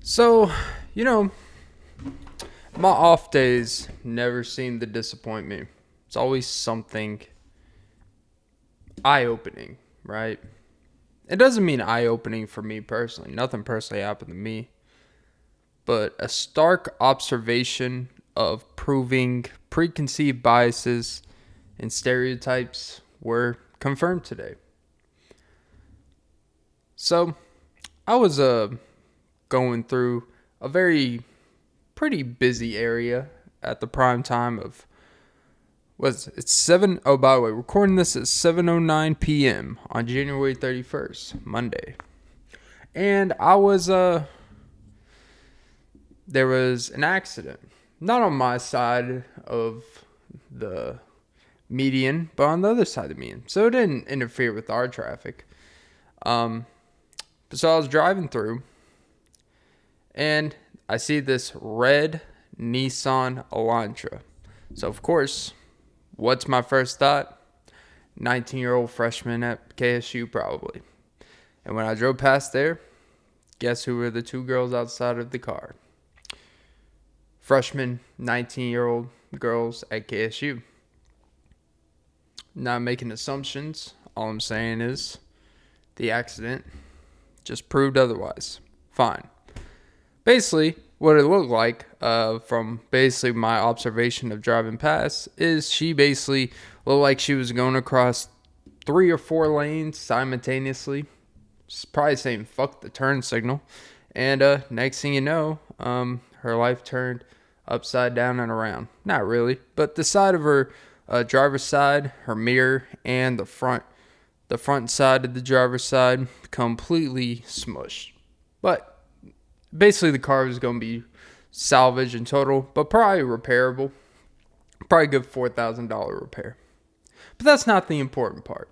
So, you know, my off days never seem to disappoint me. It's always something eye opening, right? It doesn't mean eye opening for me personally. Nothing personally happened to me. But a stark observation of proving preconceived biases and stereotypes were confirmed today. So, I was going through a very pretty busy area at the prime time of it's 7. Oh, by the way, recording this at 7:09 p.m. on January 31st, Monday. And there was an accident. Not on my side of the median, but on the other side of the median. So it didn't interfere with our traffic. So I was driving through and I see this red Nissan Elantra. So, of course, what's my first thought? 19-year-old freshman at KSU, probably. And when I drove past there, guess who were the two girls outside of the car? Freshman, 19-year-old girls at KSU. Not making assumptions. All I'm saying is the accident just proved otherwise. Fine. Basically, what it looked like from basically my observation of driving past is she basically looked like she was going across 3 or 4 lanes simultaneously. She's probably saying fuck the turn signal. And next thing you know, her life turned upside down and around. Not really, but the side of her driver's side, her mirror, and the front side of the driver's side completely smushed. But basically, the car was going to be salvaged in total, but probably repairable. Probably a good $4,000 repair. But that's not the important part.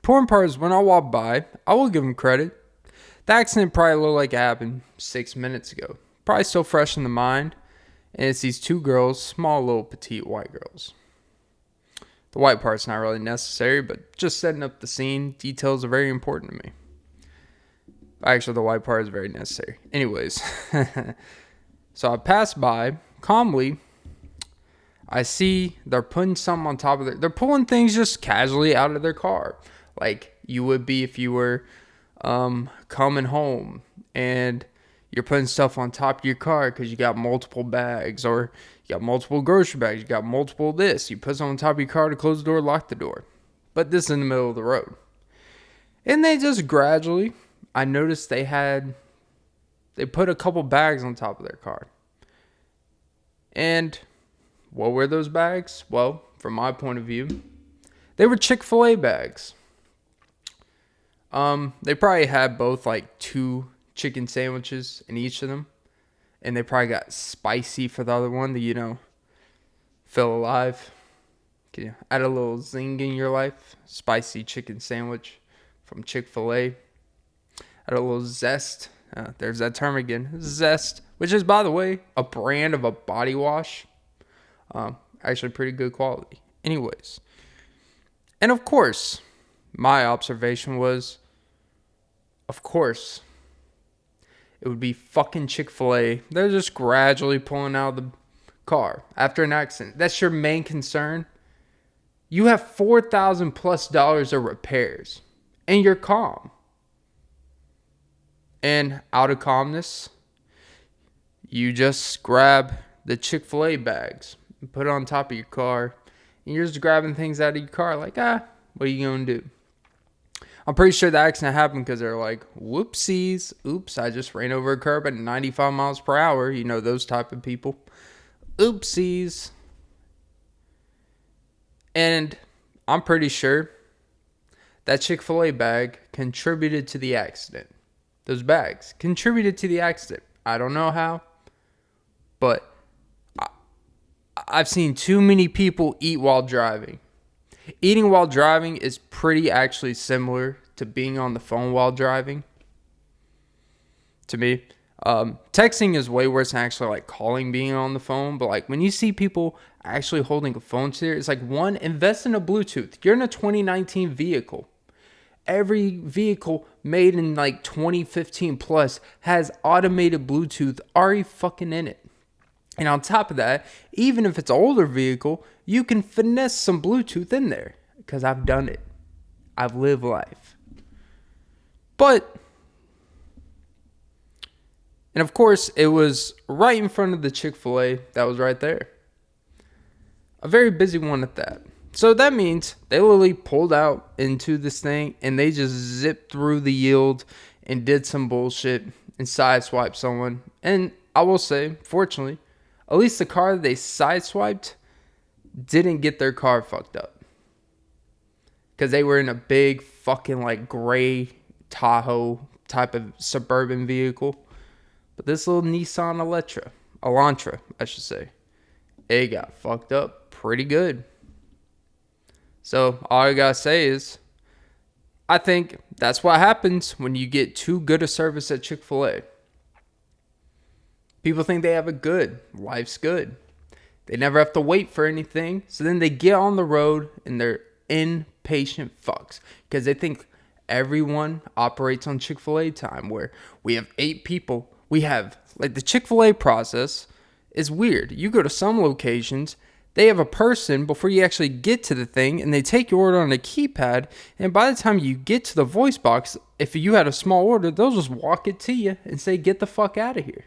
Important part is when I walk by, I will give them credit. The accident probably looked like it happened 6 minutes ago. Probably still fresh in the mind. And it's these two girls, small little petite white girls. The white part's not really necessary, but just setting up the scene, details are very important to me. Actually, the white part is very necessary. Anyways, so I pass by calmly. I see they're putting something on top of they're pulling things just casually out of their car. Like you would be if you were coming home and you're putting stuff on top of your car because you got multiple bags or you got multiple grocery bags. You got multiple this. You put something on top of your car to close the door, lock the door. But this is in the middle of the road. And they just gradually, I noticed they put a couple bags on top of their car. And what were those bags? Well, from my point of view, they were Chick-fil-A bags. They probably had both like 2 chicken sandwiches in each of them. And they probably got spicy for the other one to, feel alive. Add a little zing in your life. Spicy chicken sandwich from Chick-fil-A. Add a little zest. There's that term again. Zest. Which is, by the way, a brand of a body wash. Actually pretty good quality. Anyways. And of course, my observation was, of course, it would be fucking Chick-fil-A. They're just gradually pulling out of the car after an accident. That's your main concern. You have $4,000 plus of repairs. And you're calm. And out of calmness, you just grab the Chick-fil-A bags and put it on top of your car. And you're just grabbing things out of your car like, what are you going to do? I'm pretty sure the accident happened because they're like, whoopsies. Oops, I just ran over a curb at 95 miles per hour. You know, those type of people. Oopsies. And I'm pretty sure that Chick-fil-A bag contributed to the accident. Those bags contributed to the accident. I don't know how, but I've seen too many people eat while driving. Eating while driving is pretty actually similar to being on the phone while driving. To me, texting is way worse than actually like calling being on the phone. But like when you see people actually holding a phone to it, it's like, one, invest in a Bluetooth. You're in a 2019 vehicle. Every vehicle made in like 2015 plus has automated Bluetooth already fucking in it. And on top of that, even if it's an older vehicle, you can finesse some Bluetooth in there. Because I've done it. I've lived life. But, and of course, it was right in front of the Chick-fil-A that was right there. A very busy one at that. So that means they literally pulled out into this thing and they just zipped through the yield and did some bullshit and sideswiped someone. And I will say, fortunately, at least the car they sideswiped didn't get their car fucked up. Because they were in a big fucking like gray Tahoe type of suburban vehicle. But this little Nissan Elantra, I should say, it got fucked up pretty good. So all I gotta say is, I think that's what happens when you get too good a service at Chick-fil-A. People think they have it good. Life's good. They never have to wait for anything. So then they get on the road and they're impatient fucks. Because they think everyone operates on Chick-fil-A time where we have 8 people. We have, like, the Chick-fil-A process is weird. You go to some locations, they have a person before you actually get to the thing, and they take your order on a keypad, and by the time you get to the voice box, if you had a small order, they'll just walk it to you and say, get the fuck out of here.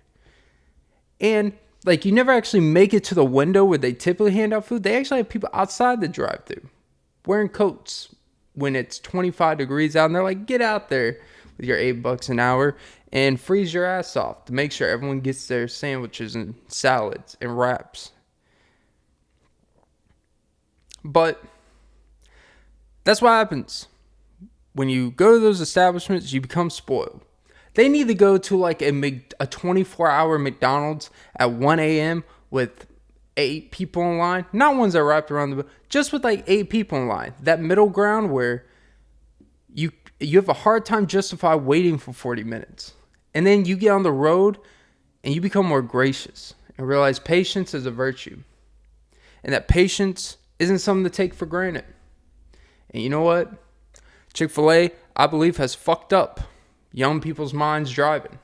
And, like, you never actually make it to the window where they typically hand out food. They actually have people outside the drive-thru wearing coats when it's 25 degrees out, and they're like, get out there with your $8 an hour and freeze your ass off to make sure everyone gets their sandwiches and salads and wraps. But that's what happens. When you go to those establishments, you become spoiled. They need to go to like a 24-hour McDonald's at 1 a.m. with 8 people in line. Not ones that are wrapped around the... Just with like 8 people in line. That middle ground where you have a hard time justifying waiting for 40 minutes. And then you get on the road and you become more gracious. And realize patience is a virtue. And that patience isn't something to take for granted. And you know what? Chick-fil-A, I believe, has fucked up young people's minds driving.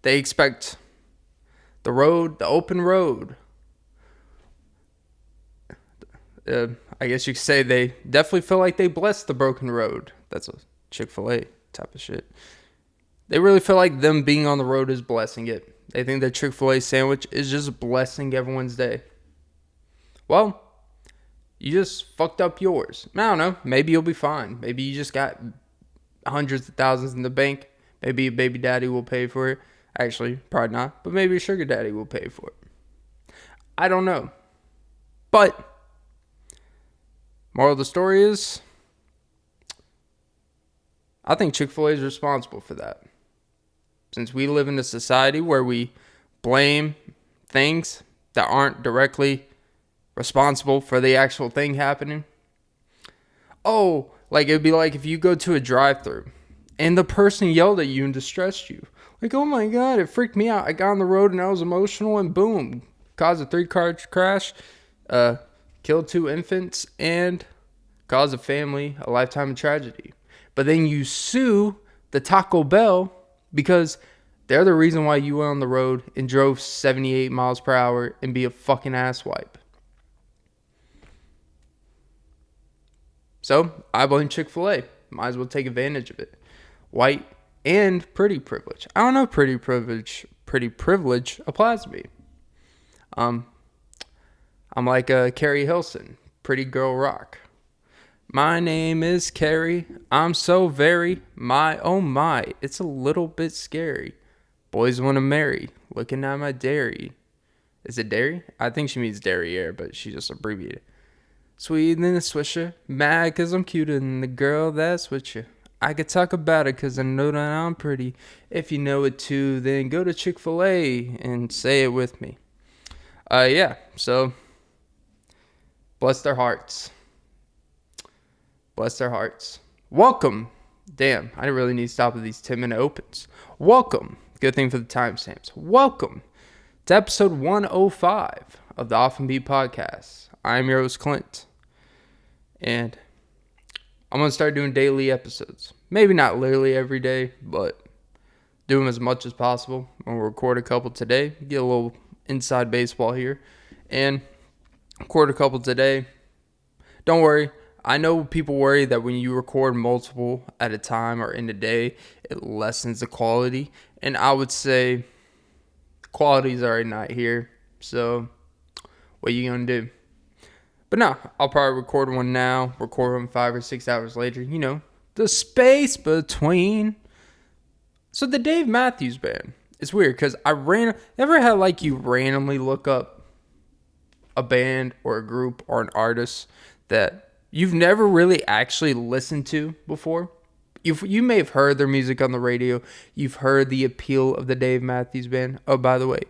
They expect the open road. I guess you could say they definitely feel like they blessed the broken road. That's a Chick-fil-A type of shit. They really feel like them being on the road is blessing it. They think the Chick-fil-A sandwich is just blessing everyone's day. Well, you just fucked up yours. I don't know. Maybe you'll be fine. Maybe you just got hundreds of thousands in the bank. Maybe a baby daddy will pay for it. Actually, probably not. But maybe a sugar daddy will pay for it. I don't know. But moral of the story is, I think Chick-fil-A is responsible for that. Since we live in a society where we blame things that aren't directly responsible for the actual thing happening. Oh, like it'd be like if you go to a drive-thru and the person yelled at you and distressed you. Like, oh my God, it freaked me out. I got on the road and I was emotional and boom, caused a 3-car crash, killed 2 infants and caused a family a lifetime of tragedy. But then you sue the Taco Bell because they're the reason why you went on the road and drove 78 miles per hour and be a fucking asswipe. So, I blame Chick-fil-A. Might as well take advantage of it. White and pretty privilege. I don't know if pretty privilege applies to me. I'm like Carrie Hilson, Pretty Girl Rock. My name is Carrie. I'm so very, my oh my, it's a little bit scary. Boys want to marry, looking at my dairy. Is it dairy? I think she means derriere, but she just abbreviated. Sweet than a swisher, mad cause I'm cuter than the girl that's with you. I could talk about it cause I know that I'm pretty. If you know it too, then go to Chick-fil-A and say it with me. Yeah, so bless their hearts. Bless their hearts. Welcome. Damn, I really need to stop with these 10-minute opens. Welcome. Good thing for the timestamps. Welcome to episode 105 of the Off and Beat podcast. I'm your host, Clint. And I'm going to start doing daily episodes. Maybe not literally every day, but do them as much as possible. We'll record a couple today, get a little inside baseball here, and record a couple today. Don't worry. I know people worry that when you record multiple at a time or in a day, it lessens the quality. And I would say quality's already not here. So what are you going to do? But no, I'll probably record one now, record one 5 or 6 hours later. You know, the space between. So the Dave Matthews Band. It's weird because ever had like you randomly look up a band or a group or an artist that you've never really actually listened to before? You may have heard their music on the radio. You've heard the appeal of the Dave Matthews Band. Oh, by the way,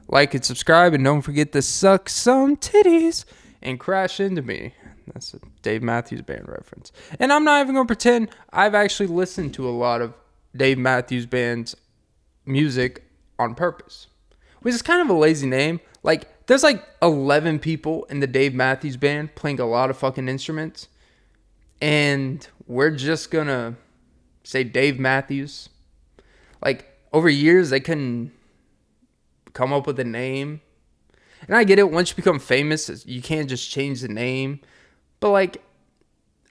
like and subscribe, and don't forget to suck some titties and crash into me. That's a Dave Matthews Band reference. And I'm not even going to pretend I've actually listened to a lot of Dave Matthews Band's music on purpose, which is kind of a lazy name. Like, there's like 11 people in the Dave Matthews Band playing a lot of fucking instruments, and we're just going to say Dave Matthews. Like, over years, they couldn't come up with a name. And I get it, once you become famous, you can't just change the name. But, like,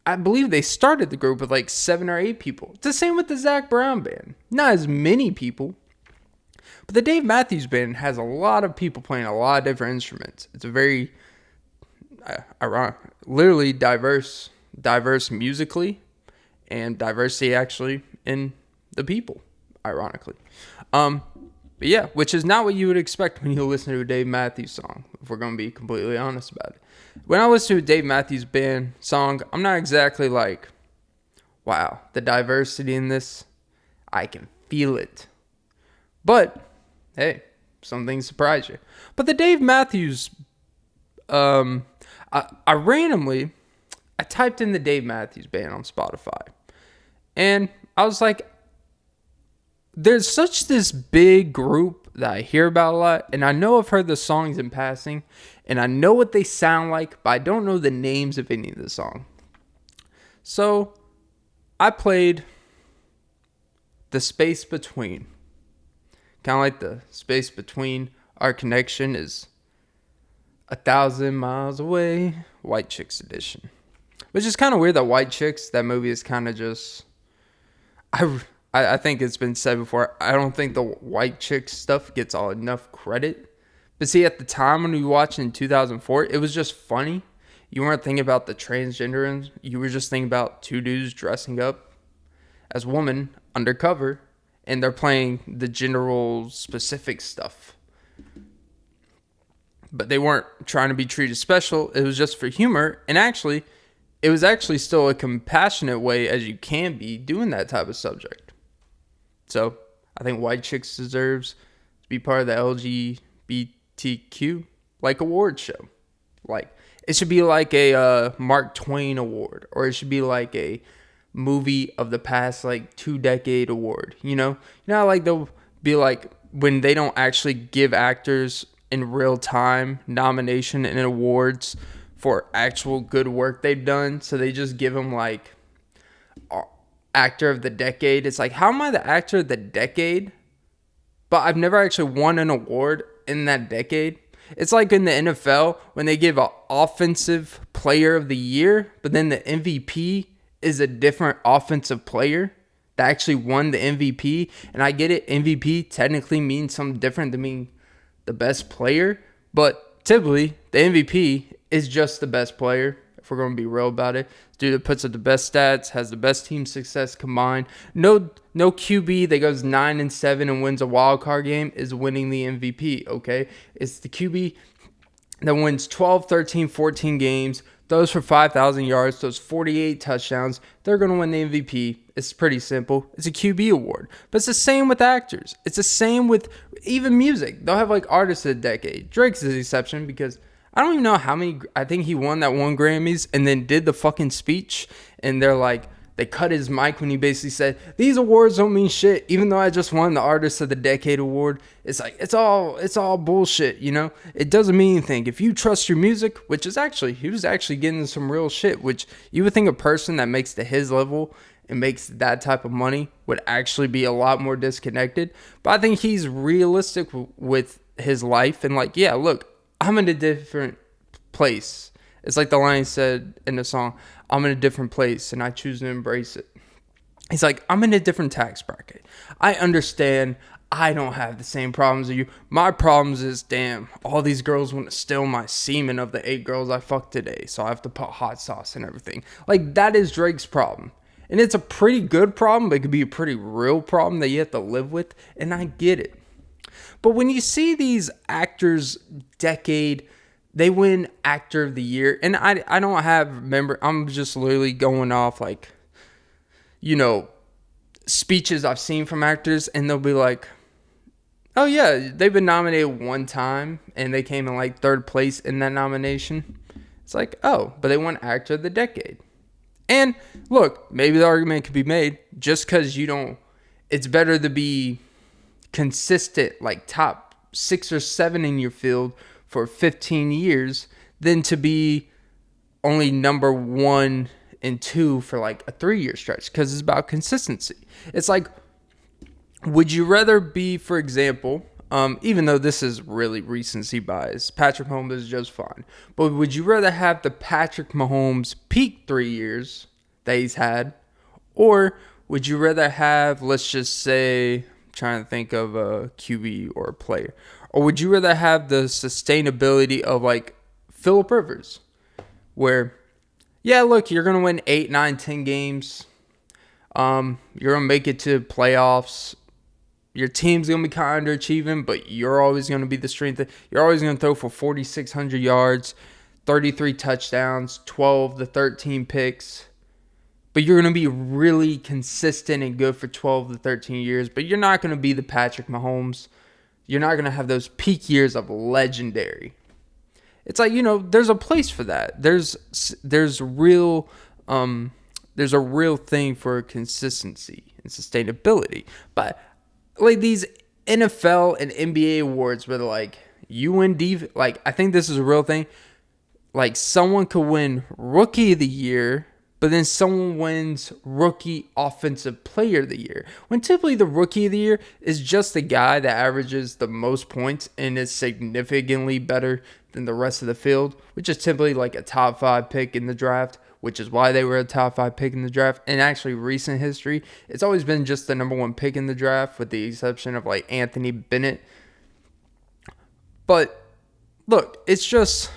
I believe they started the group with, like, 7 or 8 people. It's the same with the Zac Brown Band. Not as many people. But the Dave Matthews Band has a lot of people playing a lot of different instruments. It's a very, literally diverse musically, and diversity actually in the people, ironically. But yeah, which is not what you would expect when you listen to a Dave Matthews song, if we're going to be completely honest about it. When I listen to a Dave Matthews Band song, I'm not exactly like, wow, the diversity in this, I can feel it. But, hey, some things surprise you. But the Dave Matthews, I typed in the Dave Matthews Band on Spotify. And I was like, there's such this big group that I hear about a lot. And I know I've heard the songs in passing. And I know what they sound like, but I don't know the names of any of the songs. So I played The Space Between. Kind of like the space between our connection is 1,000 miles away. White Chicks edition. Which is kind of weird that White Chicks, that movie is kind of just... I think it's been said before, I don't think the White Chicks stuff gets all enough credit. But see, at the time when we watched it in 2004, it was just funny. You weren't thinking about the transgender, you were just thinking about 2 dudes dressing up as women undercover, and they're playing the general specific stuff. But they weren't trying to be treated special. It was just for humor. And actually, it was actually still a compassionate way as you can be doing that type of subject. So I think White Chicks deserves to be part of the LGBTQ like award show. Like, it should be like a Mark Twain award, or it should be like a movie of the past like 2-decade award. You know like they'll be like when they don't actually give actors in real time nomination and awards for actual good work they've done, so they just give them like actor of the decade. It's like, how am I the actor of the decade, but I've never actually won an award in that decade? It's like in the NFL when they give an offensive player of the year, but then the MVP is a different offensive player that actually won the MVP. And I get it, MVP technically means something different than being the best player, but typically the MVP is just the best player, if we're going to be real about it. Dude that puts up the best stats, has the best team success combined. No QB that goes 9-7 and wins a wild card game is winning the MVP, okay? It's the QB that wins 12, 13, 14 games, throws for 5,000 yards, throws 48 touchdowns. They're going to win the MVP. It's pretty simple. It's a QB award. But it's the same with actors. It's the same with even music. They'll have like artists of the decade. Drake's is the exception because I don't even know how many. I think he won that 1 Grammys and then did the fucking speech. And they're like, they cut his mic when he basically said, these awards don't mean shit. Even though I just won the Artist of the Decade award, it's like, it's all bullshit, you know? It doesn't mean anything. If you trust your music, which is actually, he was actually getting some real shit, which you would think a person that makes to his level and makes that type of money would actually be a lot more disconnected. But I think he's realistic with his life and like, yeah, look, I'm in a different place. It's like the line said in the song, I'm in a different place and I choose to embrace it. He's like, I'm in a different tax bracket. I understand I don't have the same problems as you. My problems is, damn, all these girls want to steal my semen of the 8 girls I fucked today. So I have to put hot sauce and everything. Like, that is Drake's problem. And it's a pretty good problem, but it could be a pretty real problem that you have to live with. And I get it. But when you see these actors decade, they win actor of the year. And I don't have, remember, I'm just literally going off like, you know, speeches I've seen from actors, and they'll be like, oh yeah, they've been nominated one time and they came in like 3rd place in that nomination. It's like, oh, but they won actor of the decade. And look, maybe the argument could be made, just because you don't, it's better to be consistent, like top 6 or 7 in your field for 15 years than to be only number 1 and 2 for like a 3-year stretch, because it's about consistency. It's like, would you rather be, for example, even though this is really recency bias, Patrick Mahomes is just fine, but would you rather have the Patrick Mahomes peak 3 years that he's had, or would you rather have, let's just say, I'm trying to think of a QB or a player, or would you rather have the sustainability of like Phillip Rivers, where, yeah, look, you're going to win 8, 9, 10 games. You're going to make it to playoffs. Your team's going to be kind of underachieving, but you're always going to be the strength. You're always going to throw for 4,600 yards, 33 touchdowns, 12 to 13 picks. But you're going to be really consistent and good for 12 to 13 years. But you're not going to be the Patrick Mahomes. You're not going to have those peak years of legendary. It's like, you know, there's a place for that. There's a real thing for consistency and sustainability. But like these NFL and NBA awards where they're like, you win like, I think this is a real thing. Like, someone could win Rookie of the Year, but then someone wins Rookie Offensive Player of the Year. When typically the Rookie of the Year is just the guy that averages the most points and is significantly better than the rest of the field, which is typically like a top 5 pick in the draft, which is why they were a top 5 pick in the draft. And actually, recent history, it's always been just the number 1 pick in the draft, with the exception of like Anthony Bennett. But look, it's just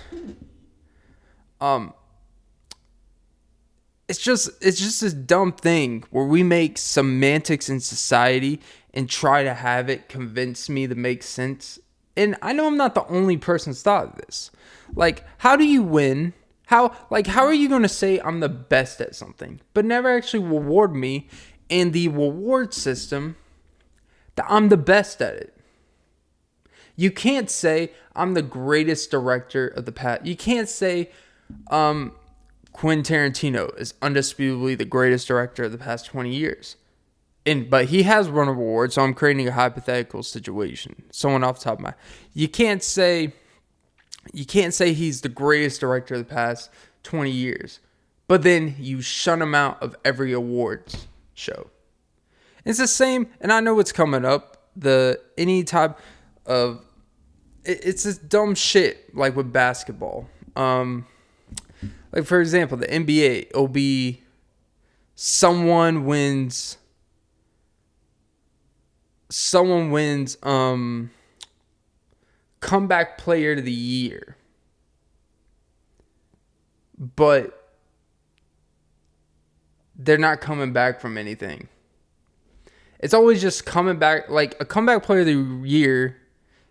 this dumb thing where we make semantics in society and try to have it convince me to make sense. And I know I'm not the only person that's thought of this. Like, how do you win? How are you going to say I'm the best at something, but never actually reward me in the reward system that I'm the best at it? You can't say I'm the greatest director of the past. You can't say Quentin Tarantino is undisputably the greatest director of the past 20 years. But he has won awards, so I'm creating a hypothetical situation. Someone off the top of my... You can't say he's the greatest director of the past 20 years, but then you shun him out of every awards show. It's the same, and I know what's coming up. Any type of... It's this dumb shit, like with basketball. Like, for example, the NBA, it'll be someone wins comeback player of the year, but they're not coming back from anything. It's always just coming back. Like, a comeback player of the year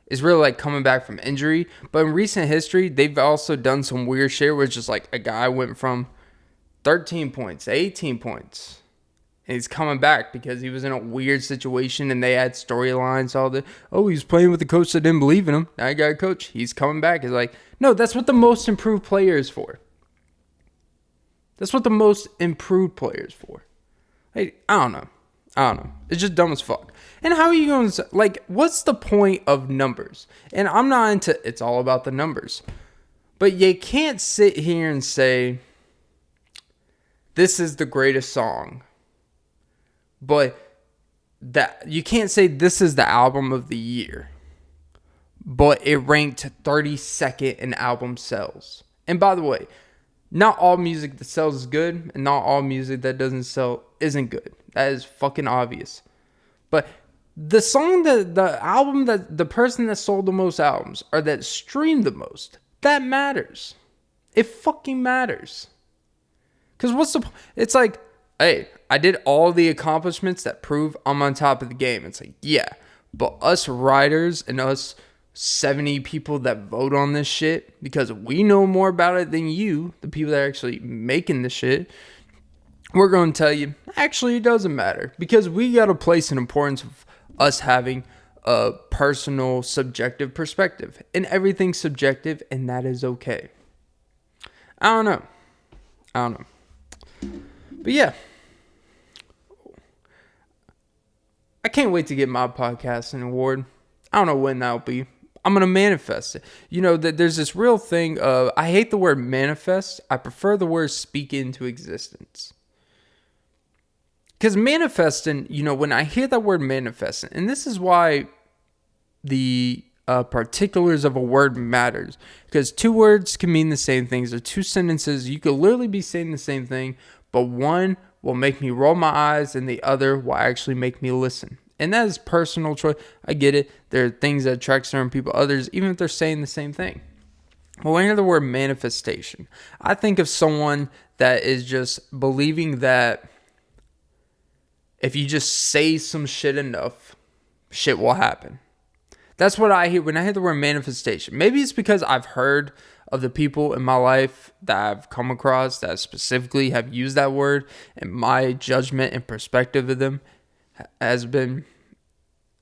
is really like coming back from injury. But in recent history, they've also done some weird shit where it's just like a guy went from 13 points to 18 points. And he's coming back because he was in a weird situation and they had storylines, all the, oh, he's playing with a coach that didn't believe in him. Now I got a coach. He's coming back. It's like, no, that's what the most improved player is for. That's what the most improved player is for. Hey, I don't know. It's just dumb as fuck. And how are you going to, like, what's the point of numbers? And I'm not into, it's all about the numbers. But you can't sit here and say, this is the greatest song. but that you can't say this is the album of the year, but it ranked 32nd in album sales. And by the way, not all music that sells is good, and not all music that doesn't sell isn't good. That is fucking obvious. But the song that the album that the person that sold the most albums or that streamed the most, that matters. It fucking matters. Because what's the... It's like, hey, I did all the accomplishments that prove I'm on top of the game. It's like, yeah. But us writers and us 70 people that vote on this shit, because we know more about it than you, the people that are actually making the shit, we're going to tell you, actually, it doesn't matter. Because we got to place an importance of us having a personal, subjective perspective. And everything's subjective, and that is okay. I don't know. But yeah, I can't wait to get my podcast an award. I don't know when that'll be. I'm going to manifest it. You know, that there's this real thing of, I hate the word manifest. I prefer the word speak into existence. Because manifesting, you know, when I hear that word manifesting, and this is why the particulars of a word matters, because two words can mean the same things, or two sentences, you could literally be saying the same thing, but one will make me roll my eyes and the other will actually make me listen. And that is personal choice. I get it. There are things that attract certain people, others, even if they're saying the same thing. But when I hear the word manifestation, I think of someone that is just believing that if you just say some shit enough, shit will happen. That's what I hear when I hear the word manifestation. Maybe it's because I've heard of the people in my life that I've come across that specifically have used that word, and my judgment and perspective of them has been,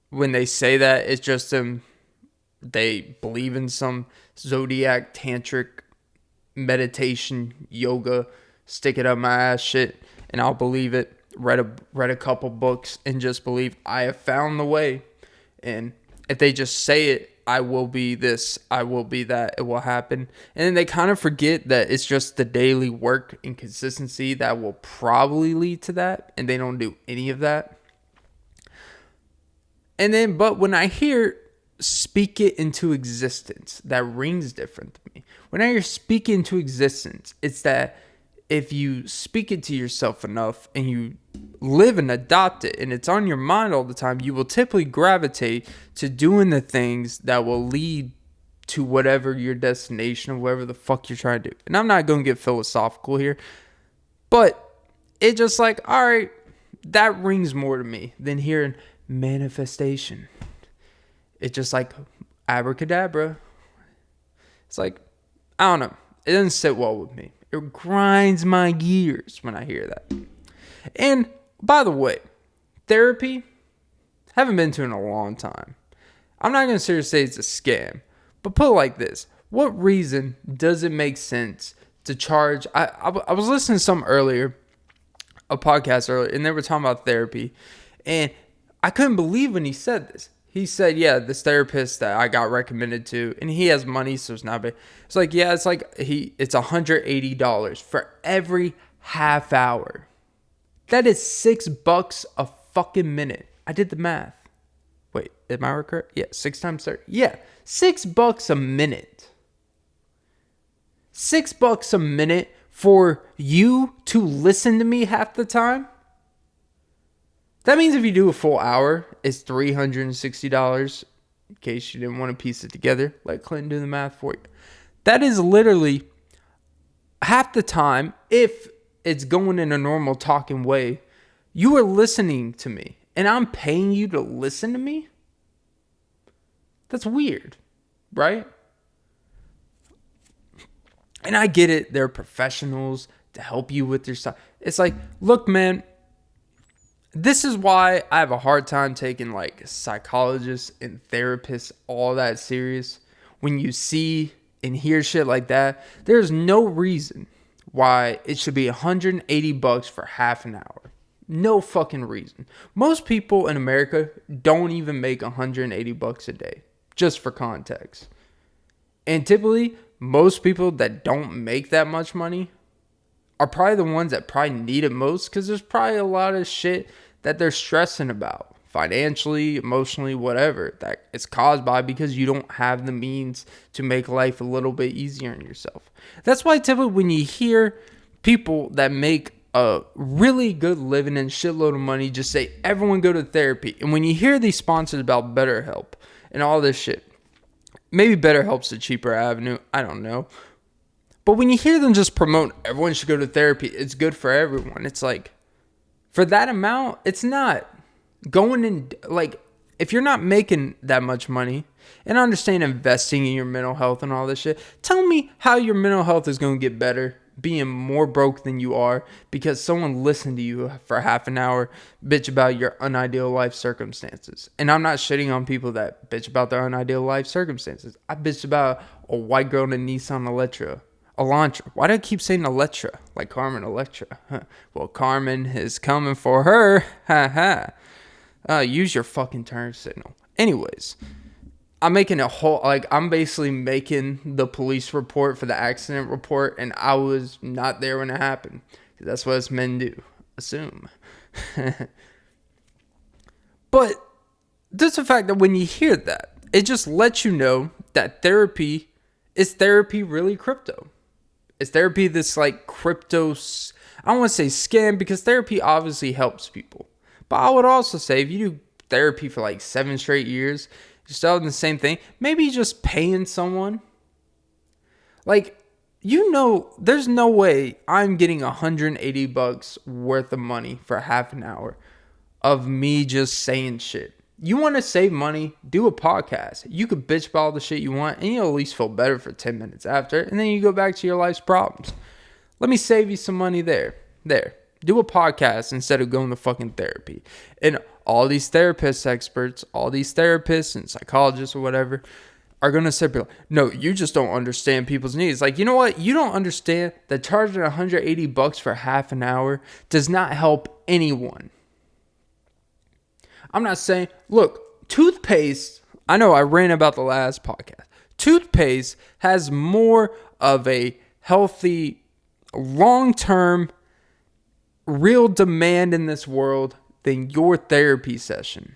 when they say that, it's just them, they believe in some zodiac tantric meditation, yoga, stick it up my ass shit, and I'll believe it. Read a couple books and just believe I have found the way, and if they just say it, I will be this, I will be that, it will happen. And then they kind of forget that it's just the daily work and consistency that will probably lead to that, and they don't do any of that. And then, but when I hear speak it into existence, that rings different to me. When I hear speak it into existence, it's that if you speak it to yourself enough and you live and adopt it and it's on your mind all the time, you will typically gravitate to doing the things that will lead to whatever your destination or whatever the fuck you're trying to do. And I'm not going to get philosophical here, but it's just like, all right, that rings more to me than hearing manifestation. It's just like abracadabra. It's like, I don't know. It doesn't sit well with me. It grinds my gears when I hear that. And by the way, therapy, haven't been to in a long time. I'm not going to seriously say it's a scam, but put it like this. What reason does it make sense to charge? I was listening to some earlier, a podcast earlier, and they were talking about therapy. And I couldn't believe when he said this. He said, yeah, this therapist that I got recommended to, and he has money, so it's not bad. It's like, yeah, it's it's $180 for every half hour. That is $6 a fucking minute. I did the math. Wait, am I correct? Yeah, 6 times 30. Yeah, $6 a minute. $6 a minute for you to listen to me half the time? That means if you do a full hour, it's $360. In case you didn't want to piece it together, let Clint do the math for you. That is literally half the time, if it's going in a normal talking way, you are listening to me. And I'm paying you to listen to me? That's weird, right? And I get it. They're professionals to help you with your stuff. It's like, look, man, this is why I have a hard time taking like psychologists and therapists all that serious. When you see and hear shit like that, there's no reason why it should be $180 for half an hour. No fucking reason. Most people in America don't even make $180 a day, just for context. And typically, most people that don't make that much money are probably the ones that probably need it most, because there's probably a lot of shit that they're stressing about, financially, emotionally, whatever, that it's caused by because you don't have the means to make life a little bit easier on yourself. That's why typically when you hear people that make a really good living and shitload of money just say everyone go to therapy, and when you hear these sponsors about BetterHelp and all this shit, maybe BetterHelp's a cheaper avenue, I don't know, but when you hear them just promote everyone should go to therapy, it's good for everyone, it's like, for that amount, it's not going in, like, if you're not making that much money, and I understand investing in your mental health and all this shit, tell me how your mental health is going to get better being more broke than you are because someone listened to you for half an hour bitch about your unideal life circumstances. And I'm not shitting on people that bitch about their unideal life circumstances. I bitched about a white girl in a Nissan Elantra. Why do I keep saying Electra? Like Carmen Electra. Huh. Well, Carmen is coming for her. Ha ha. Use your fucking turn signal. Anyways, I'm basically making the police report for the accident report, and I was not there when it happened. That's what us men do. Assume. But there's the fact that when you hear that, it just lets you know that is therapy really crypto? Is therapy this like crypto, I don't want to say scam, because therapy obviously helps people. But I would also say if you do therapy for like 7 straight years, you're still doing the same thing, maybe just paying someone. Like, there's no way I'm getting $180 worth of money for half an hour of me just saying shit. You want to save money, do a podcast. You could bitch about all the shit you want, and you'll at least feel better for 10 minutes after, and then you go back to your life's problems. Let me save you some money there. Do a podcast instead of going to fucking therapy. And all these experts, all these therapists and psychologists or whatever are going to say, no, you just don't understand people's needs. Like, you know what? You don't understand that charging $180 for half an hour does not help anyone. I'm not saying, look, toothpaste, I know I ran about the last podcast. Toothpaste has more of a healthy, long-term, real demand in this world than your therapy session.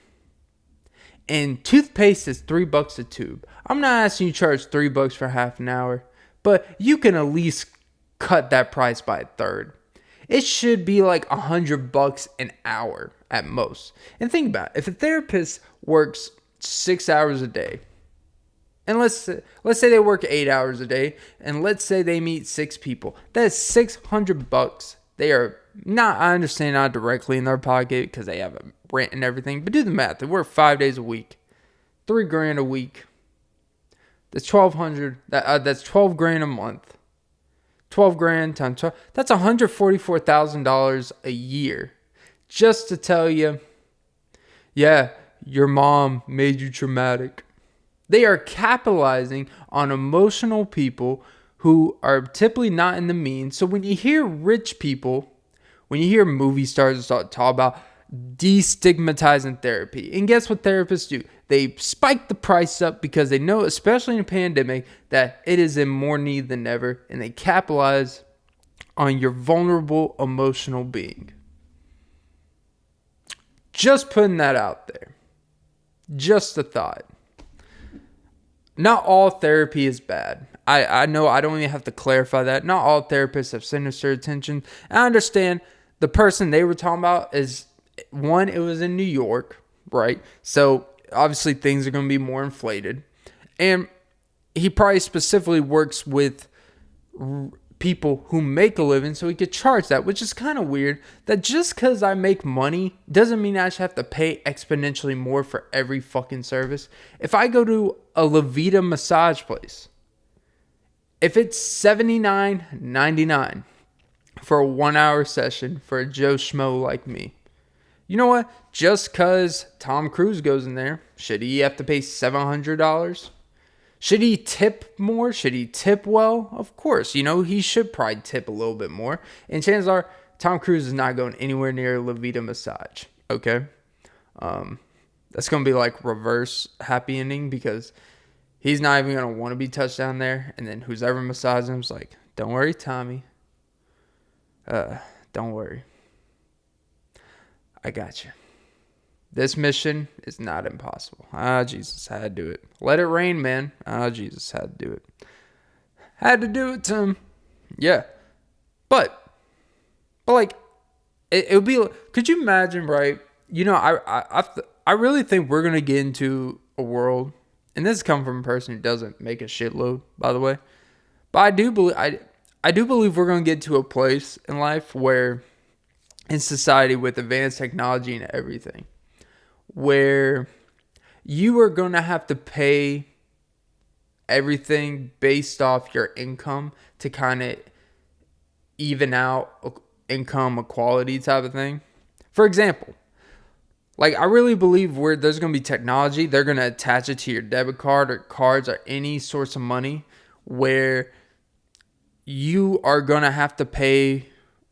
And toothpaste is $3 a tube. I'm not asking you to charge $3 for half an hour, but you can at least cut that price by a third. It should be like $100 an hour at most. And think about it. If a therapist works 6 hours a day, and let's say they work 8 hours a day, and let's say they meet 6 people, that is $600. They are not, I understand, not directly in their pocket because they have a rent and everything, but do the math. They work 5 days a week, $3,000 a week. That's $1,200. That's $12,000 a month. $12,000 times 12. That's $144,000 a year. Just to tell you, yeah, your mom made you traumatic. They are capitalizing on emotional people who are typically not in the means. So when you hear rich people, when you hear movie stars talk about destigmatizing therapy, and guess what therapists do? They spike the price up because they know, especially in a pandemic, that it is in more need than ever, and they capitalize on your vulnerable emotional being. Just putting that out there. Just a thought. Not all therapy is bad. I know I don't even have to clarify that. Not all therapists have sinister intention. I understand the person they were talking about is, one, it was in New York, right? So obviously things are going to be more inflated. And he probably specifically works with people who make a living so he could charge that, which is kind of weird. That just because I make money doesn't mean I should have to pay exponentially more for every fucking service. If I go to a Levita massage place, if it's $79.99 for a 1 hour session for a Joe Schmo like me, you know what? Just because Tom Cruise goes in there, should he have to pay $700? Should he tip more? Should he tip well? Of course. He should probably tip a little bit more. And chances are, Tom Cruise is not going anywhere near a Levita massage. Okay? That's going to be like reverse happy ending because he's not even going to want to be touched down there. And then who's ever massaging him is like, don't worry, Tommy. Don't worry. I got you. This mission is not impossible. Jesus had to do it. Let it rain, man. Jesus had to do it. Had to do it, Tim. Yeah. But like, it would be, could you imagine, right? I really think we're going to get into a world, and this is coming from a person who doesn't make a shitload, by the way. But I do believe we're going to get to a place in life where, in society with advanced technology and everything, where you are going to have to pay everything based off your income to kind of even out income equality type of thing. For example, like, I really believe where there's going to be technology, they're going to attach it to your debit card or cards or any source of money where you are going to have to pay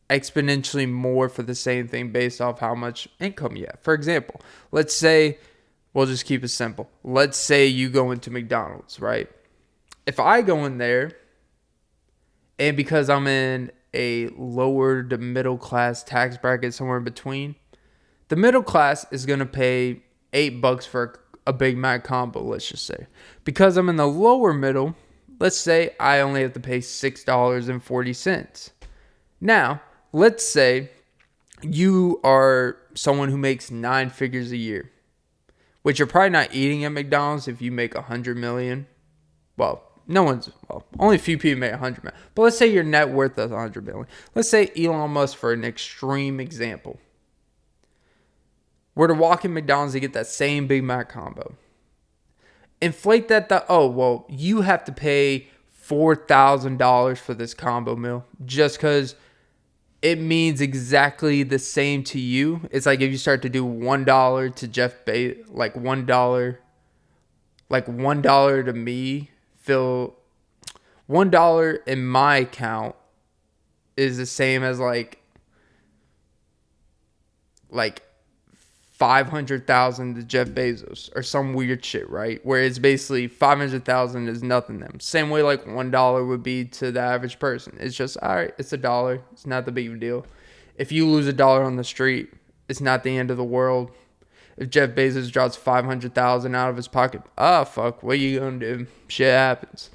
exponentially more for the same thing based off how much income you have. For example, let's say, we'll just keep it simple. Let's say you go into McDonald's, right? If I go in there, and because I'm in a lower to middle class tax bracket, somewhere in between, the middle class is going to pay $8 for a Big Mac combo, let's just say. Because I'm in the lower middle, let's say I only have to pay $6.40. Now, let's say you are someone who makes 9 figures a year, which you're probably not eating at McDonald's if you make 100 million. Well, only a few people make 100 million. But let's say your net worth is 100 million. Let's say Elon Musk, for an extreme example, were to walk in McDonald's to get that same Big Mac combo. Inflate that you have to pay $4,000 for this combo meal just because it means exactly the same to you. It's like if you start to do $1 to Jeff Bezos, like $1 to me, Phil, $1 in my account is the same as like 500,000 to Jeff Bezos or some weird shit, right? Where it's basically 500,000 is nothing to them. Same way like $1 would be to the average person. It's just, all right, it's $1. It's not the big deal. If you lose $1 on the street, it's not the end of the world. If Jeff Bezos drops 500,000 out of his pocket, fuck, what are you gonna do? Shit happens.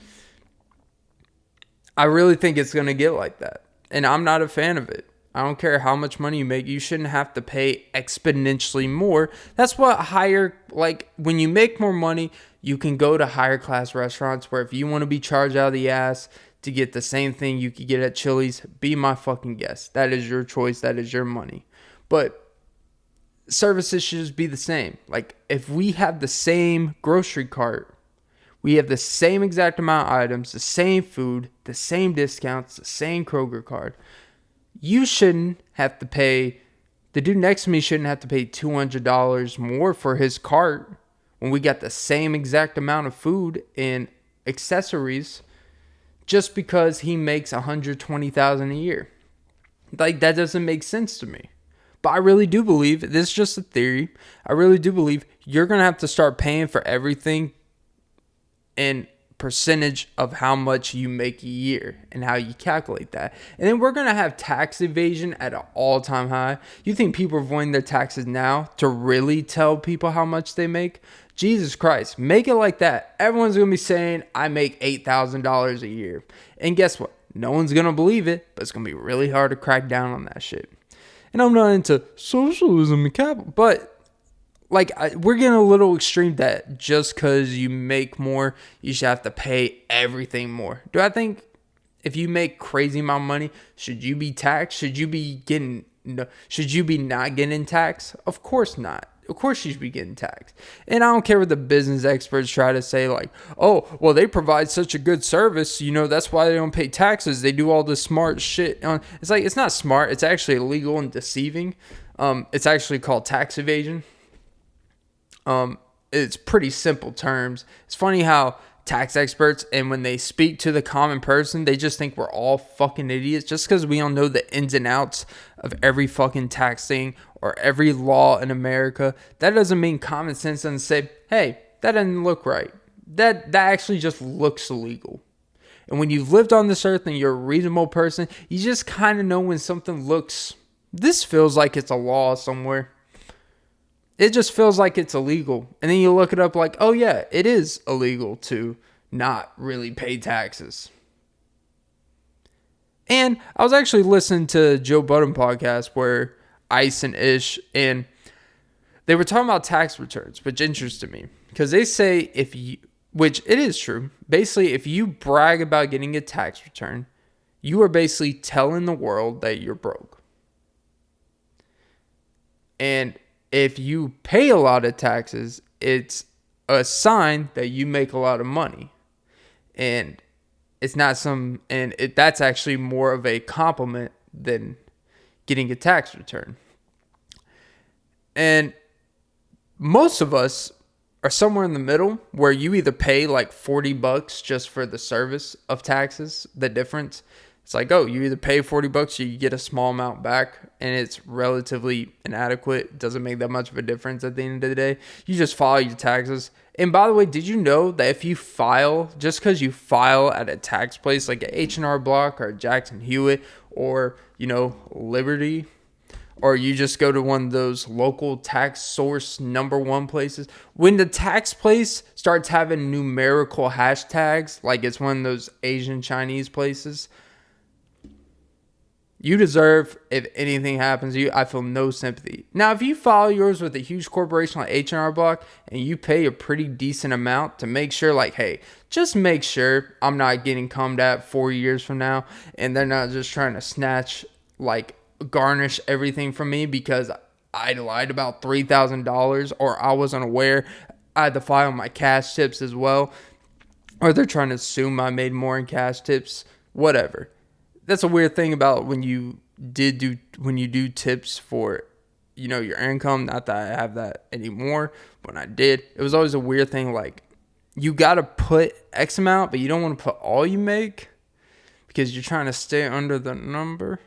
I really think it's gonna get like that, and I'm not a fan of it. I don't care how much money you make. You shouldn't have to pay exponentially more. That's what when you make more money, you can go to higher class restaurants where if you want to be charged out of the ass to get the same thing you could get at Chili's, be my fucking guest. That is your choice. That is your money. But services should just be the same. Like, if we have the same grocery cart, we have the same exact amount of items, the same food, the same discounts, the same Kroger card, you shouldn't have to pay, the dude next to me shouldn't have to pay $200 more for his cart when we got the same exact amount of food and accessories just because he makes $120,000 a year. Like, that doesn't make sense to me. But I really do believe, this is just a theory, I really do believe you're going to have to start paying for everything in percentage of how much you make a year and how you calculate that. And then we're going to have tax evasion at an all-time high. You think people are avoiding their taxes now to really tell people how much they make? Jesus Christ, make it like that. Everyone's going to be saying, I make $8,000 a year. And guess what? No one's going to believe it, but it's going to be really hard to crack down on that shit. And I'm not into socialism and capital, but we're getting a little extreme that just because you make more, you should have to pay everything more. Do I think if you make crazy amount of money, should you be taxed? Should you be not getting taxed? Of course not. Of course you should be getting taxed. And I don't care what the business experts try to say, like, oh, well, they provide such a good service, that's why they don't pay taxes. They do all this smart shit. It's like, it's not smart. It's actually illegal and deceiving. It's actually called tax evasion. It's pretty simple terms. It's funny how tax experts, and when they speak to the common person, they just think we're all fucking idiots just because we don't know the ins and outs of every fucking tax thing or every law in America. That doesn't mean common sense doesn't say, hey, that doesn't look right. That actually just looks illegal. And when you've lived on this earth and you're a reasonable person, you just kind of know when something looks, this feels like it's a law somewhere. It just feels like it's illegal. And then you look it up like, oh yeah, it is illegal to not really pay taxes. And I was actually listening to Joe Budden podcast where Ice and Ish, and they were talking about tax returns, which interested me because they say if you, which it is true, basically if you brag about getting a tax return, you are basically telling the world that you're broke. And if you pay a lot of taxes, it's a sign that you make a lot of money. And it's not that's actually more of a compliment than getting a tax return. And most of us are somewhere in the middle where you either pay like $40 just for the service of taxes, the difference. It's like, oh, you either pay $40 or you get a small amount back, and it's relatively inadequate. It doesn't make that much of a difference at the end of the day. You just file your taxes. And by the way, did you know that if you file, just because you file at a tax place like a H&R Block or Jackson Hewitt or, Liberty, or you just go to one of those local tax source #1 places, when the tax place starts having numerical hashtags, like it's one of those Asian Chinese places, you deserve, if anything happens to you, I feel no sympathy. Now, if you file yours with a huge corporation like H&R Block and you pay a pretty decent amount to make sure, like, hey, just make sure I'm not getting cummed at 4 years from now and they're not just trying to snatch, like, garnish everything from me because I lied about $3,000 or I wasn't aware I had to file my cash tips as well, or they're trying to assume I made more in cash tips, whatever. That's a weird thing about when you do tips for, your income. Not that I have that anymore. When I did, it was always a weird thing. Like, you got to put X amount, but you don't want to put all you make because you're trying to stay under the number.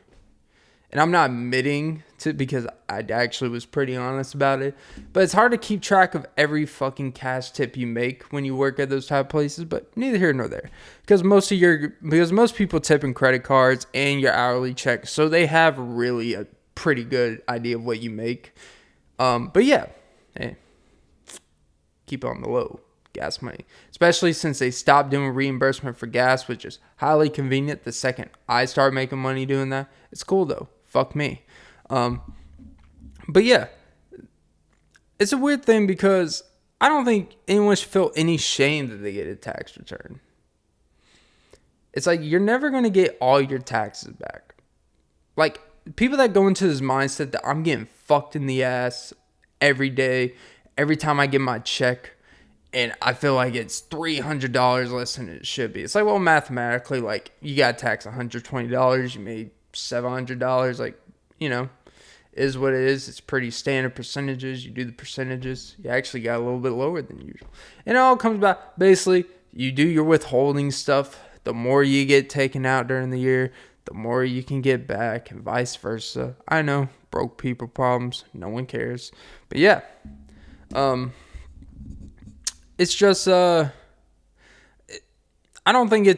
And I'm not admitting to, because I actually was pretty honest about it. But it's hard to keep track of every fucking cash tip you make when you work at those type of places. But neither here nor there, because most people tip in credit cards and your hourly check, so they have really a pretty good idea of what you make. But yeah, hey, keep it on the low. Gas money, especially since they stopped doing reimbursement for gas, which is highly convenient. The second I start making money doing that, it's cool though. Fuck me. But yeah, it's a weird thing because I don't think anyone should feel any shame that they get a tax return. It's like, you're never going to get all your taxes back. Like, people that go into this mindset that I'm getting fucked in the ass every day, every time I get my check, and I feel like it's $300 less than it should be. It's like, well, mathematically, like, you got taxed $120, you made $700, like, is what it is. It's pretty standard percentages. You do the percentages. You actually got a little bit lower than usual. And it all comes back, basically, you do your withholding stuff. The more you get taken out during the year, the more you can get back, and vice versa. I know, broke people problems. No one cares. But yeah, it's just, I think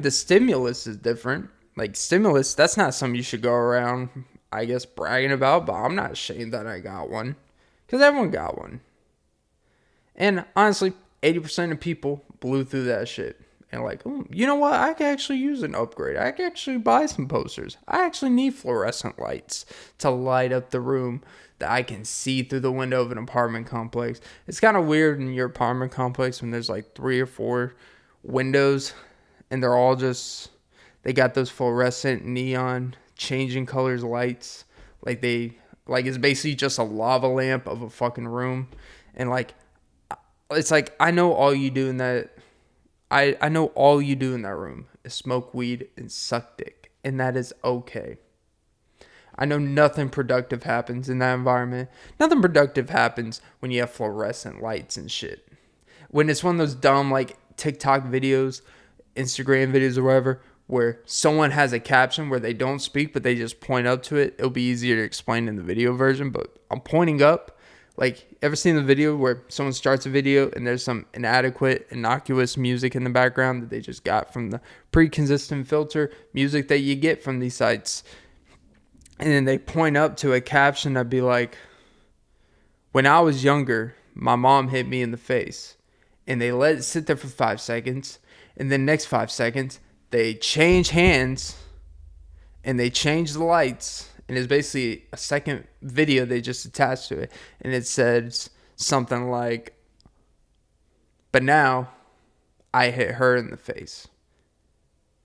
the stimulus is different. Like, stimulus, that's not something you should go around, I guess, bragging about, but I'm not ashamed that I got one, because everyone got one. And honestly, 80% of people blew through that shit. And like, oh, you know what? I could actually use an upgrade. I could actually buy some posters. I actually need fluorescent lights to light up the room that I can see through the window of an apartment complex. It's kind of weird in your apartment complex when there's like 3 or 4 windows and they're all just, they got those fluorescent neon changing colors lights. Like it's basically just a lava lamp of a fucking room. And like, it's like, I know all you do in that, I know all you do in that room is smoke weed and suck dick. And that is okay. I know nothing productive happens in that environment. Nothing productive happens when you have fluorescent lights and shit. When it's one of those dumb like TikTok videos, Instagram videos or whatever, where someone has a caption where they don't speak but they just point up to it. It'll be easier to explain in the video version, but I'm pointing up. Like, ever seen the video where someone starts a video and there's some inadequate, innocuous music in the background that they just got from the pre-consistent filter music that you get from these sites? And then they point up to a caption that'd be like, When I was younger, my mom hit me in the face, and they let it sit there for 5 seconds, and then next 5 seconds, they change hands, and they change the lights, and it's basically a second video they just attached to it, and it says something like, but now I hit her in the face.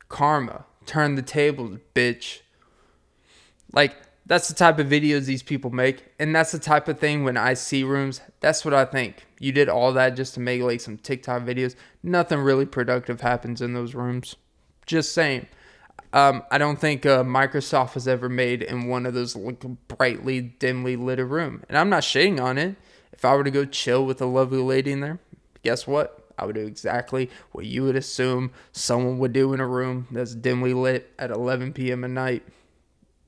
Karma. Turn the tables, bitch. Like, that's the type of videos these people make. And that's the type of thing when I see rooms, that's what I think. You did all that just to make like some TikTok videos. Nothing really productive happens in those rooms. Just saying. I don't think Microsoft has ever made in one of those brightly, dimly lit room. And I'm not shitting on it. If I were to go chill with a lovely lady in there, guess what? I would do exactly what you would assume someone would do in a room that's dimly lit at 11 p.m. at night.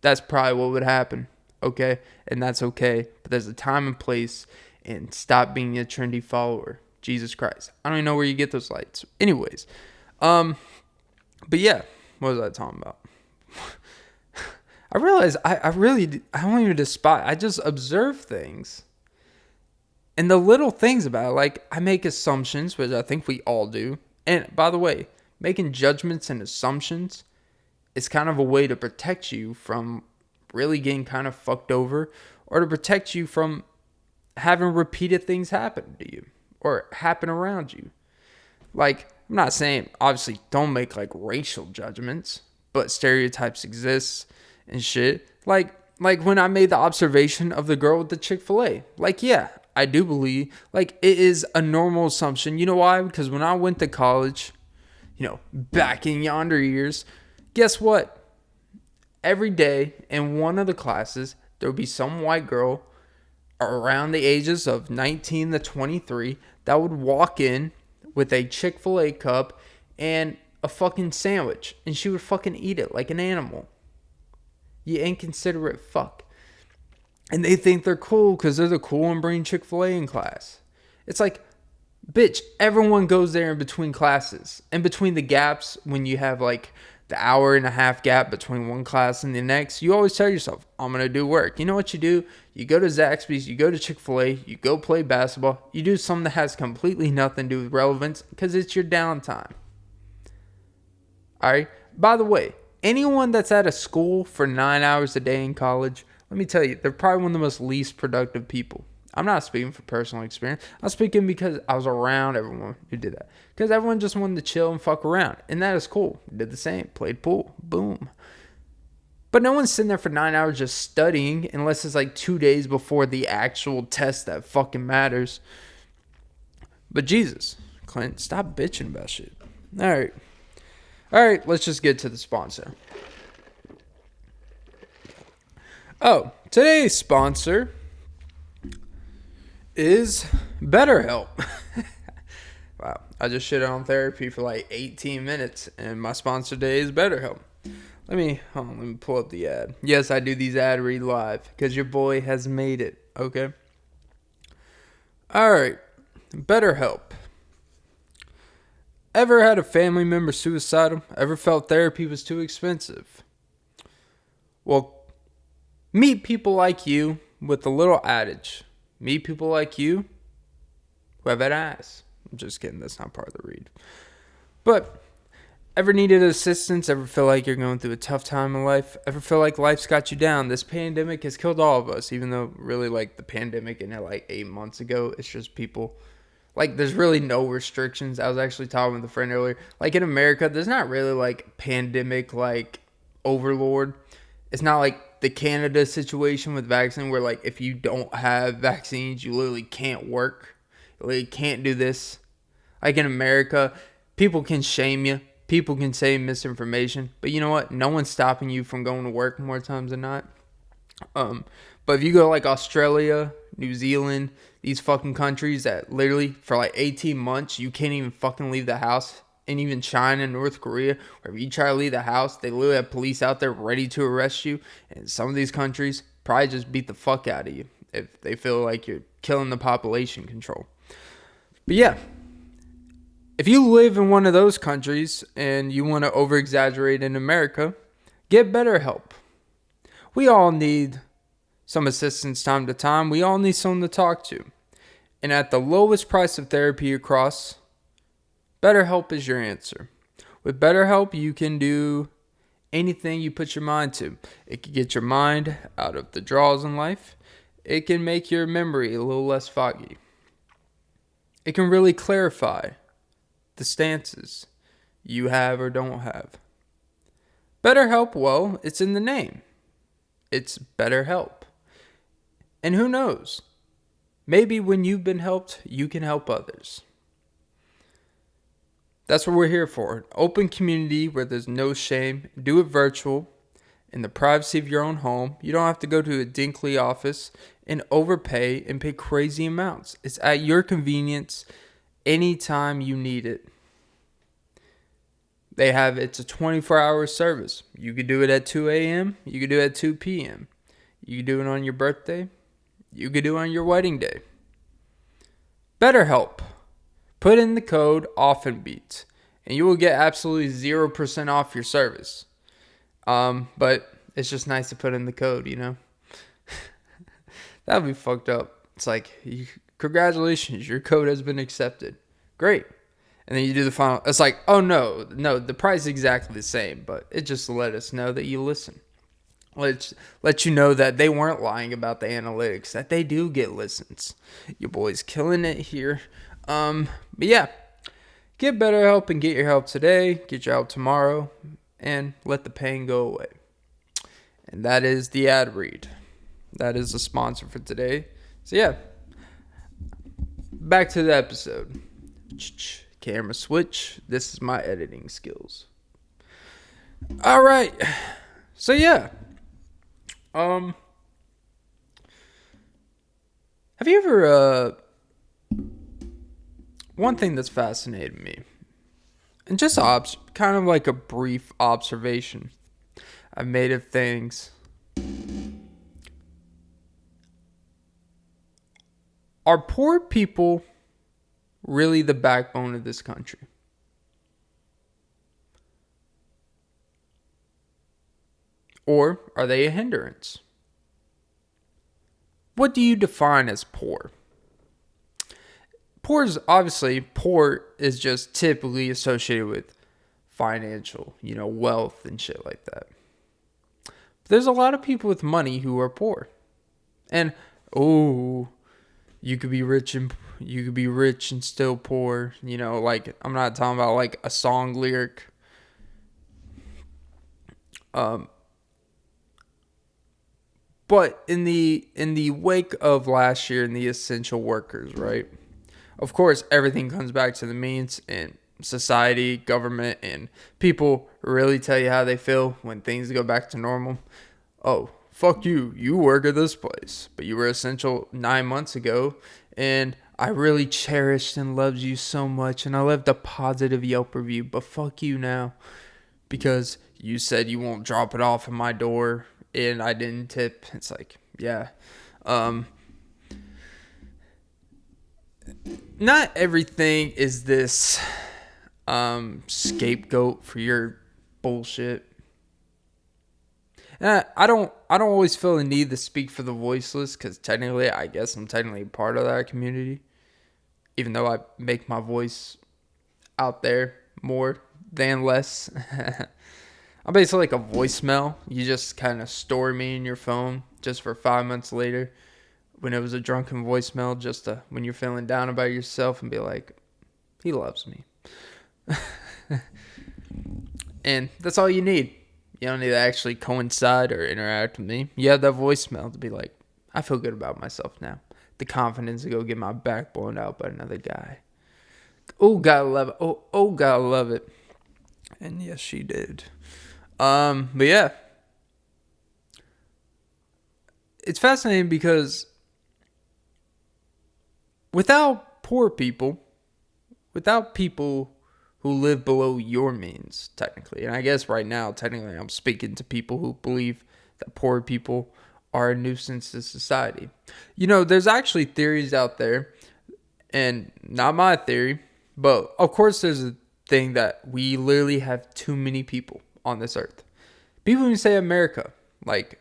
That's probably what would happen, okay? And that's okay. But there's a time and place, and stop being a trendy follower. Jesus Christ. I don't even know where you get those lights. Anyways, but yeah, what was I talking about? I realize I don't even despise. I just observe things. And the little things about it, like I make assumptions, which I think we all do. And by the way, making judgments and assumptions is kind of a way to protect you from really getting kind of fucked over, or to protect you from having repeated things happen to you or happen around you. Like, I'm not saying, obviously, don't make like racial judgments, but stereotypes exist and shit. Like when I made the observation of the girl with the Chick-fil-A. Like, yeah, I do believe, like, it is a normal assumption. You know why? Because when I went to college, back in yonder years, guess what? Every day in one of the classes, there would be some white girl around the ages of 19 to 23 that would walk in with a Chick-fil-A cup and a fucking sandwich, and she would fucking eat it like an animal. You inconsiderate fuck. And they think they're cool because they're the cool and bring Chick-fil-A in class. It's like, bitch, everyone goes there in between classes. In between the gaps, when you have like the hour and a half gap between one class and the next, you always tell yourself, I'm going to do work. You know what you do? You go to Zaxby's, you go to Chick-fil-A, you go play basketball. You do something that has completely nothing to do with relevance because it's your downtime. All right? By the way, anyone that's at a school for 9 hours a day in college, let me tell you, they're probably one of the most least productive people. I'm not speaking for personal experience. I'm speaking because I was around everyone who did that. Because everyone just wanted to chill and fuck around. And that is cool. Did the same. Played pool. Boom. But no one's sitting there for 9 hours just studying unless it's like 2 days before the actual test that fucking matters. But Jesus, Clint, stop bitching about shit. All right, let's just get to the sponsor. Oh, today's sponsor is BetterHelp. Wow, I just shit on therapy for like 18 minutes, and my sponsor today is BetterHelp. Let me pull up the ad. Yes, I do these ad read live because your boy has made it, okay? All right, BetterHelp. Ever had a family member suicidal? Ever felt therapy was too expensive? Well, meet people like you with a little adage. Meet people like you who have an ass. I'm just kidding. That's not part of the read. But ever needed assistance? Ever feel like you're going through a tough time in life? Ever feel like life's got you down? This pandemic has killed all of us, even though really like the pandemic ended like 8 months ago. It's just people. Like, there's really no restrictions. I was actually talking with a friend earlier. Like, in America, there's not really, like, pandemic, like, overlord. It's not like the Canada situation with vaccine where, like, if you don't have vaccines, you literally can't work. You literally can't do this. Like, in America, people can shame you. People can say misinformation. But you know what? No one's stopping you from going to work more times than not. But if you go to, like, Australia, New Zealand, these fucking countries that literally for like 18 months, you can't even fucking leave the house. And even China and North Korea, wherever you try to leave the house, they literally have police out there ready to arrest you. And some of these countries probably just beat the fuck out of you if they feel like you're killing the population control. But yeah, if you live in one of those countries and you want to over-exaggerate in America, get BetterHelp. We all need some assistance time to time. We all need someone to talk to. And at the lowest price of therapy across, BetterHelp is your answer. With BetterHelp, you can do anything you put your mind to. It can get your mind out of the draws in life. It can make your memory a little less foggy. It can really clarify the stances you have or don't have. BetterHelp, well, it's in the name. It's BetterHelp. And who knows? Maybe when you've been helped, you can help others. That's what we're here for. An open community where there's no shame. Do it virtual in the privacy of your own home. You don't have to go to a dinky office and overpay and pay crazy amounts. It's at your convenience anytime you need it. It's a 24-hour service. You could do it at 2 a.m. You could do it at 2 p.m. You could do it on your birthday. You could do it on your wedding day. BetterHelp. Put in the code OFTENBEATS and you will get absolutely 0% off your service. But it's just nice to put in the code, you know? That would be fucked up. It's like, congratulations, your code has been accepted. Great. And then you do the final. It's like, oh no, the price is exactly the same, but it just let us know that you listen. Let you know that they weren't lying about the analytics, that they do get listens. Your boy's killing it here. But yeah, get BetterHelp and get your help today. Get your help tomorrow, and let the pain go away. And that is the ad read. That is the sponsor for today. So yeah, back to the episode. Camera switch. This is my editing skills. All right. So yeah. Have you ever one thing that's fascinated me, and just kind of like a brief observation I've made of things. Are poor people really the backbone of this country? Or are they a hindrance? What do you define as poor? Poor is just typically associated with financial, wealth and shit like that. But there's a lot of people with money who are poor. And, you could be rich and still poor. Like, I'm not talking about like a song lyric. But in the wake of last year and the essential workers, right? Of course, everything comes back to the means and society, government, and people really tell you how they feel when things go back to normal. Oh, fuck you. You work at this place, but you were essential 9 months ago, and I really cherished and loved you so much, and I left a positive Yelp review, but fuck you now because you said you won't drop it off at my door, and I didn't tip. It's like, yeah. Not everything is this scapegoat for your bullshit. And I don't always feel the need to speak for the voiceless, because technically, I guess I'm technically part of that community, even though I make my voice out there more than less. I'm basically like a voicemail. You just kind of store me in your phone just for 5 months later, when it was a drunken voicemail, just to, when you're feeling down about yourself, and be like, he loves me. And that's all you need. You don't need to actually coincide or interact with me. You have that voicemail to be like, I feel good about myself now. The confidence to go get my back blown out by another guy. Oh, gotta love it. Oh, gotta love it. And yes, she did. But yeah. It's fascinating because without poor people, without people who live below your means, technically, and I guess right now, technically, I'm speaking to people who believe that poor people are a nuisance to society. There's actually theories out there, and not my theory, but of course there's a thing that we literally have too many people on this earth. People who say America, like,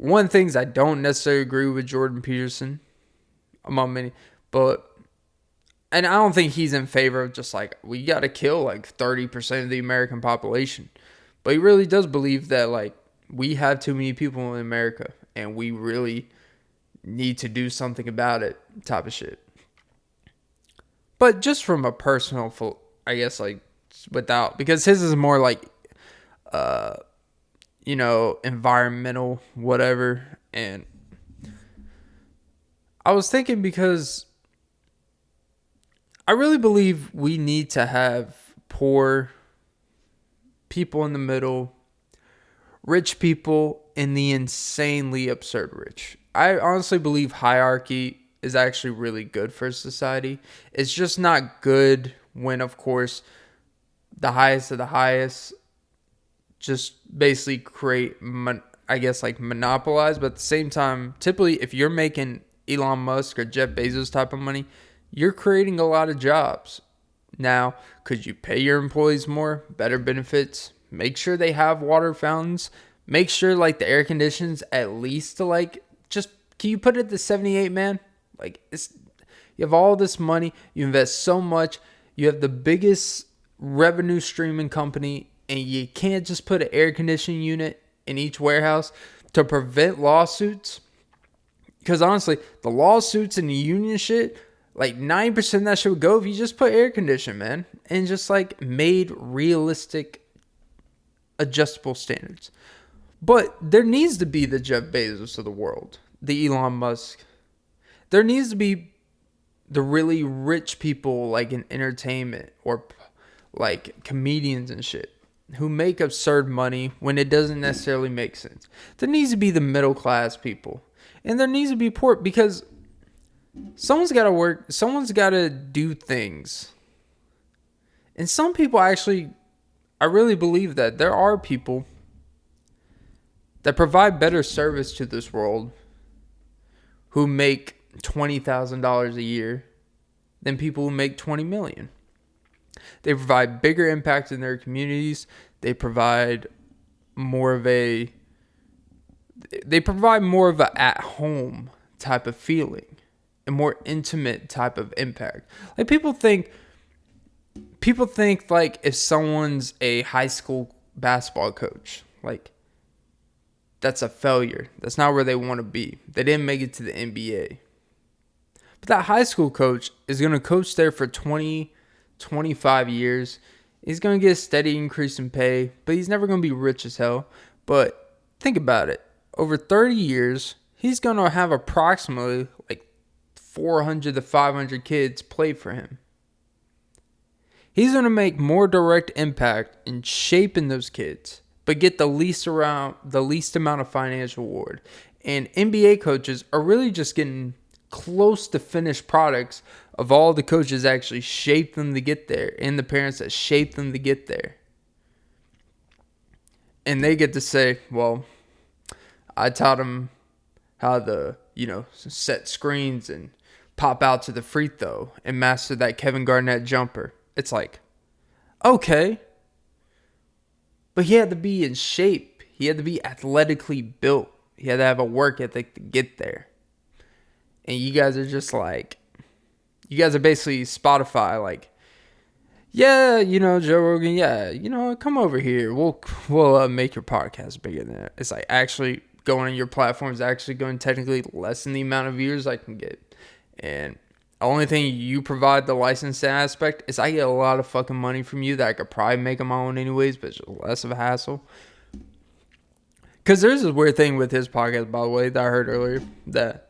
one of the things I don't necessarily agree with Jordan Peterson, among many, and I don't think he's in favor of just like, we got to kill like 30% of the American population. But he really does believe that like we have too many people in America and we really need to do something about it type of shit. But just from a personal, I guess, like, because his is more like, environmental, whatever. And I was thinking, because I really believe we need to have poor people in the middle, rich people, and the insanely absurd rich. I honestly believe hierarchy is actually really good for society. It's just not good when, of course, the highest of the highest just basically create, monopolize. But at the same time, typically, if you're making Elon Musk or Jeff Bezos type of money, you're creating a lot of jobs. Now, could you pay your employees more, better benefits, make sure they have water fountains, make sure like the air conditions at least to like, just, can you put it to 78, man? Like, you have all this money, you invest so much, you have the biggest revenue streaming company, and you can't just put an air conditioning unit in each warehouse to prevent lawsuits? Because honestly, the lawsuits and the union shit, like 90% of that shit would go if you just put air conditioning, man, and just like made realistic adjustable standards. But there needs to be the Jeff Bezos of the world, the Elon Musk. There needs to be the really rich people like in entertainment or like comedians and shit who make absurd money when it doesn't necessarily make sense. There needs to be the middle class people. And there needs to be poor, because someone's got to work. Someone's got to do things. And some people actually, I really believe that there are people that provide better service to this world who make $20,000 a year than people who make $20 million. They provide bigger impact in their communities. They provide more of a at-home type of feeling, a more intimate type of impact. Like people think like if someone's a high school basketball coach, like that's a failure. That's not where they want to be. They didn't make it to the NBA. But that high school coach is going to coach there for 20, 25 years. He's going to get a steady increase in pay, but he's never going to be rich as hell. But think about it. Over 30 years, he's going to have approximately like 400 to 500 kids play for him. He's going to make more direct impact in shaping those kids, but get the least amount of financial reward. And NBA coaches are really just getting close to finished products of all the coaches that actually shaped them to get there, and the parents that shaped them to get there. And they get to say, well, I taught them how to, set screens and pop out to the free throw and master that Kevin Garnett jumper. It's like, okay. But he had to be in shape. He had to be athletically built. He had to have a work ethic to get there. And you guys are just like, you guys are basically Spotify, like, yeah, Joe Rogan, yeah, come over here. We'll make your podcast bigger than that. It's like actually going on your platform is actually going to technically lessen the amount of viewers I can get. And the only thing you provide the licensing aspect is I get a lot of fucking money from you that I could probably make on my own anyways, but it's just less of a hassle. Because there's this weird thing with his podcast, by the way, that I heard earlier, that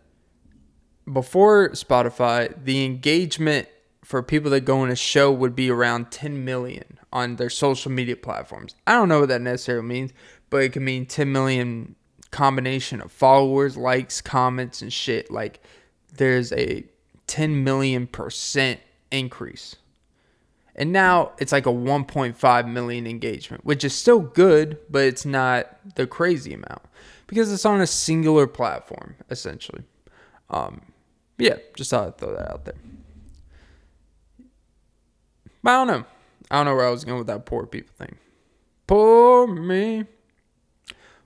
before Spotify, the engagement for people that go on a show would be around 10 million on their social media platforms. I don't know what that necessarily means, but it can mean 10 million combination of followers, likes, comments, and shit. Like, there's a 10 million% increase. And now it's like a 1.5 million engagement, which is still good, but it's not the crazy amount because it's on a singular platform, essentially. Yeah, just thought I'd throw that out there. But I don't know. I don't know where I was going with that poor people thing. Poor me.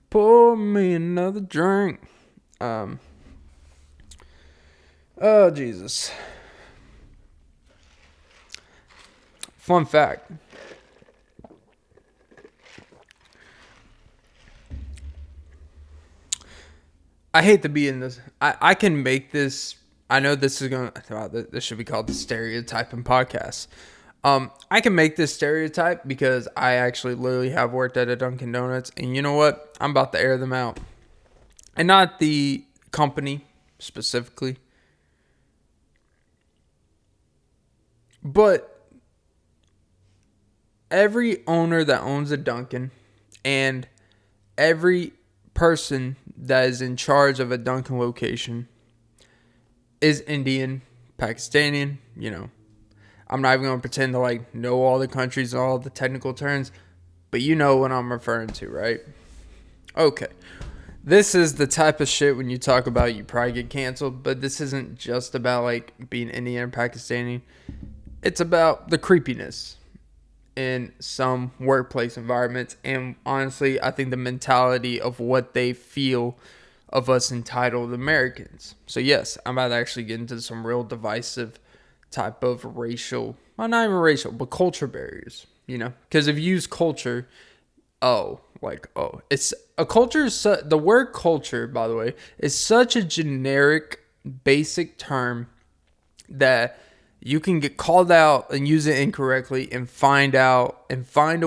Pour me another drink. Oh, Jesus. Fun fact. I hate to be in this. I can make this. I know this is going to. This should be called the Stereotyping Podcast. I can make this stereotype because I actually literally have worked at a Dunkin' Donuts. And you know what? I'm about to air them out. And not the company specifically. But every owner that owns a Dunkin' and every person that is in charge of a Dunkin' location is Indian, Pakistani, you know. I'm not even going to pretend to like know all the countries and all the technical terms, but you know what I'm referring to, right? Okay. This is the type of shit when you talk about you probably get canceled, but this isn't just about like being Indian or Pakistani. It's about the creepiness in some workplace environments, and honestly, I think the mentality of what they feel of us entitled Americans. So yes, I'm about to actually get into some real divisive type of racial, well, not even racial, but culture barriers, you know, because if you use culture, it's a culture is the word culture, by the way, is such a generic basic term that you can get called out and use it incorrectly and find a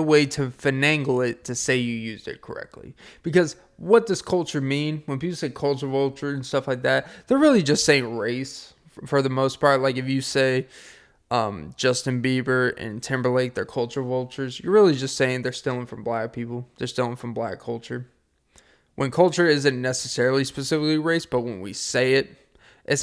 way to finagle it to say you used it correctly. Because what does culture mean? When people say culture vulture and stuff like that, they're really just saying race for the most part. Like if you say Justin Bieber and Timberlake, they're culture vultures, you're really just saying they're stealing from black people. They're stealing from black culture. When culture isn't necessarily specifically race, but when we say it,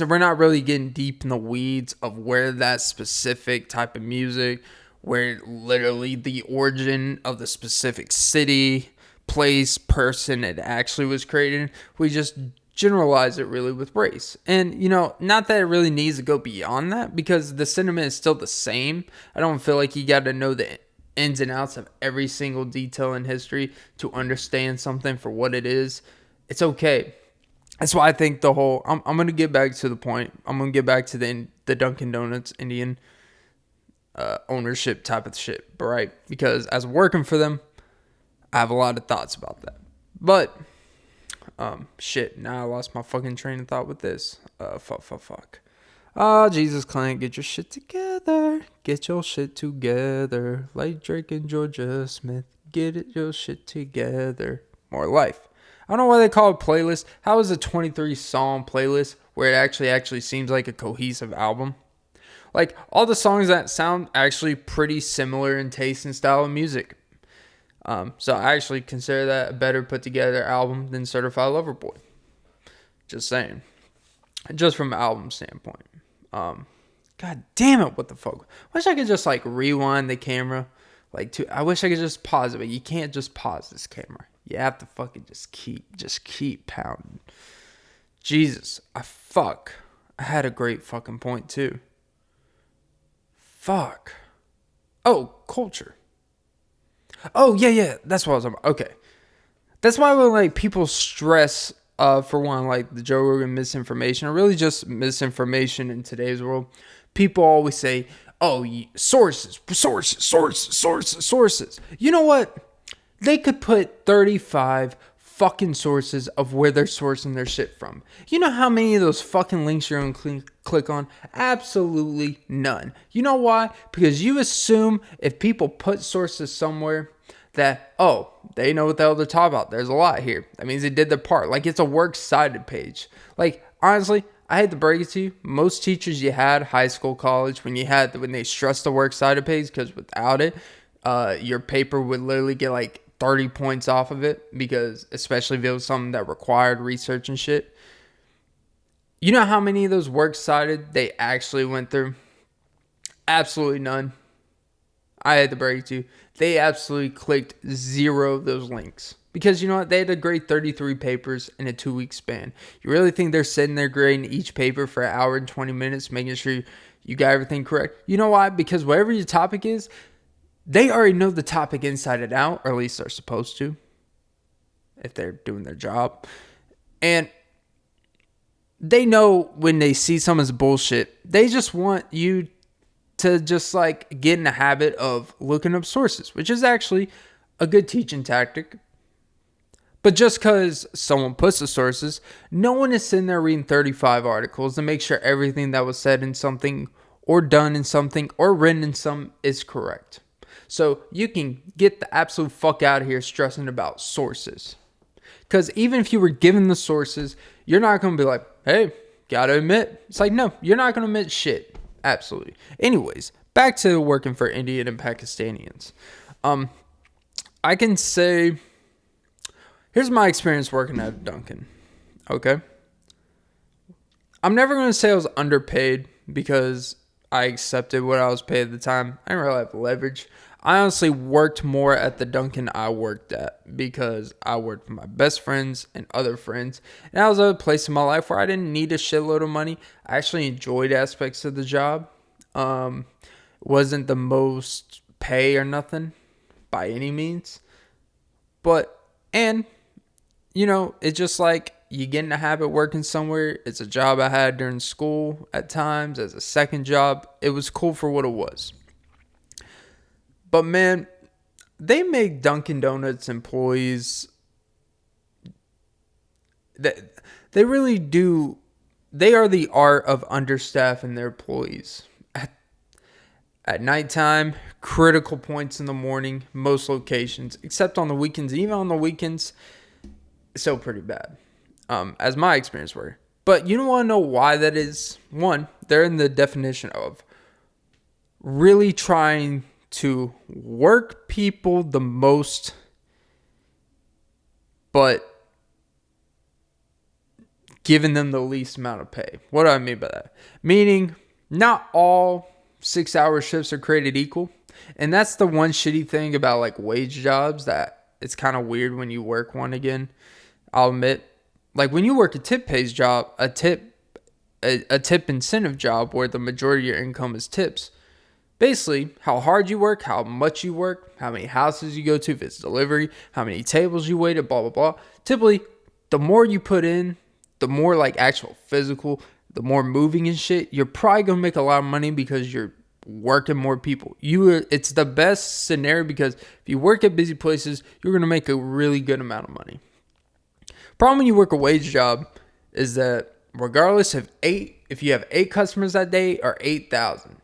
we're not really getting deep in the weeds of where that specific type of music, where literally the origin of the specific city, place, person it actually was created. We just generalize it really with race. And, you know, not that it really needs to go beyond that because the sentiment is still the same. I don't feel like you got to know the ins and outs of every single detail in history to understand something for what it is. It's okay. That's why I think the whole... I'm going to get back to the point. I'm going to get back to the Dunkin' Donuts Indian ownership type of shit, right? Because as working for them, I have a lot of thoughts about that. But, shit, now I lost my fucking train of thought with this. Fuck. Oh, Jesus, Clint, get your shit together. Get your shit together. Like Drake and Georgia Smith. Your shit together. More life. I don't know why they call it playlist. How is a 23 song playlist where it actually seems like a cohesive album? Like all the songs that sound actually pretty similar in taste and style of music. So I actually consider that a better put together album than Certified Lover Boy. Just saying. Just from an album standpoint. God damn it, what the fuck? Wish I could just like rewind the camera. I wish I could just pause it, but you can't just pause this camera. You have to fucking just keep pounding. Jesus, I had a great fucking point too. Fuck. Oh, culture. Oh, yeah, that's what I was talking about. Okay. That's why when like people stress for one, like the Joe Rogan misinformation, or really just misinformation in today's world, people always say, oh, sources. You know what? They could put 35 fucking sources of where they're sourcing their shit from. You know how many of those fucking links you're going to click on? Absolutely none. You know why? Because you assume if people put sources somewhere that, oh, they know what the hell they're talking about. There's a lot here. That means they did their part. Like it's a works cited page. Like honestly, I hate to break it to you. Most teachers you had, high school, college, when they stressed the works cited page, because without it, your paper would literally get like 30 points off of it, because especially if it was something that required research and shit. You know how many of those works cited they actually went through? Absolutely none. I had to break it to you. They absolutely clicked zero of those links. Because you know what? They had to grade 33 papers in a 2-week span. You really think they're sitting there grading each paper for an hour and 20 minutes, making sure you got everything correct? You know why? Because whatever your topic is, they already know the topic inside and out, or at least they're supposed to. if they're doing their job. And they know when they see someone's bullshit, they just want you to just like get in the habit of looking up sources, which is actually a good teaching tactic. But just because someone puts the sources, no one is sitting there reading 35 articles to make sure everything that was said in something or done in something or written in some is correct. So you can get the absolute fuck out of here stressing about sources. Because even if you were given the sources, you're not going to be like, hey, gotta admit. It's like, no, you're not going to admit shit. Absolutely. Anyways, back to working for Indian and Pakistanians. I can say, here's my experience working at Dunkin. Okay. I'm never going to say I was underpaid because I accepted what I was paid at the time. I didn't really have leverage. I honestly worked more at the Dunkin' I worked at because I worked with my best friends and other friends. And that was a place in my life where I didn't need a shitload of money. I actually enjoyed aspects of the job. Wasn't the most pay or nothing by any means. But, and, you know, it's just like you get in the habit working somewhere. It's a job I had during school at times as a second job. It was cool for what it was. But man, they make Dunkin' Donuts employees, they really do, they are the art of understaffing their employees. At nighttime, critical points in the morning, most locations, except on the weekends. Even on the weekends, it's still pretty bad, as my experience were. But you don't want to know why that is. One, they're in the definition of really trying to work people the most, but giving them the least amount of pay. What do I mean by that? Meaning, not all 6-hour shifts are created equal. And that's the one shitty thing about like wage jobs, that it's kind of weird when you work one again. I'll admit, like when you work a tip-pays job, a tip incentive job where the majority of your income is tips. Basically, how hard you work, how much you work, how many houses you go to, if it's delivery, how many tables you wait at, blah, blah, blah. Typically, the more you put in, the more like actual physical, the more moving and shit, you're probably going to make a lot of money because you're working more people. It's the best scenario because if you work at busy places, you're going to make a really good amount of money. Problem when you work a wage job is that regardless of if you have 8 customers that day or 8,000,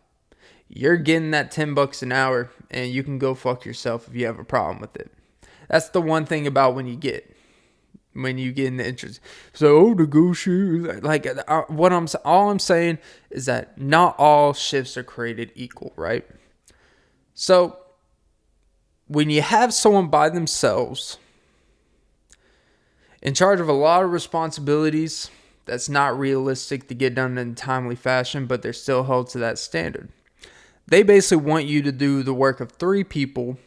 you're getting that $10 an hour and you can go fuck yourself if you have a problem with it. That's the one thing about when you get in the interest. So, negotiate. Like, all I'm saying is that not all shifts are created equal, right? So, when you have someone by themselves in charge of a lot of responsibilities that's not realistic to get done in a timely fashion, but they're still held to that standard. They basically want you to do the work of 3 people,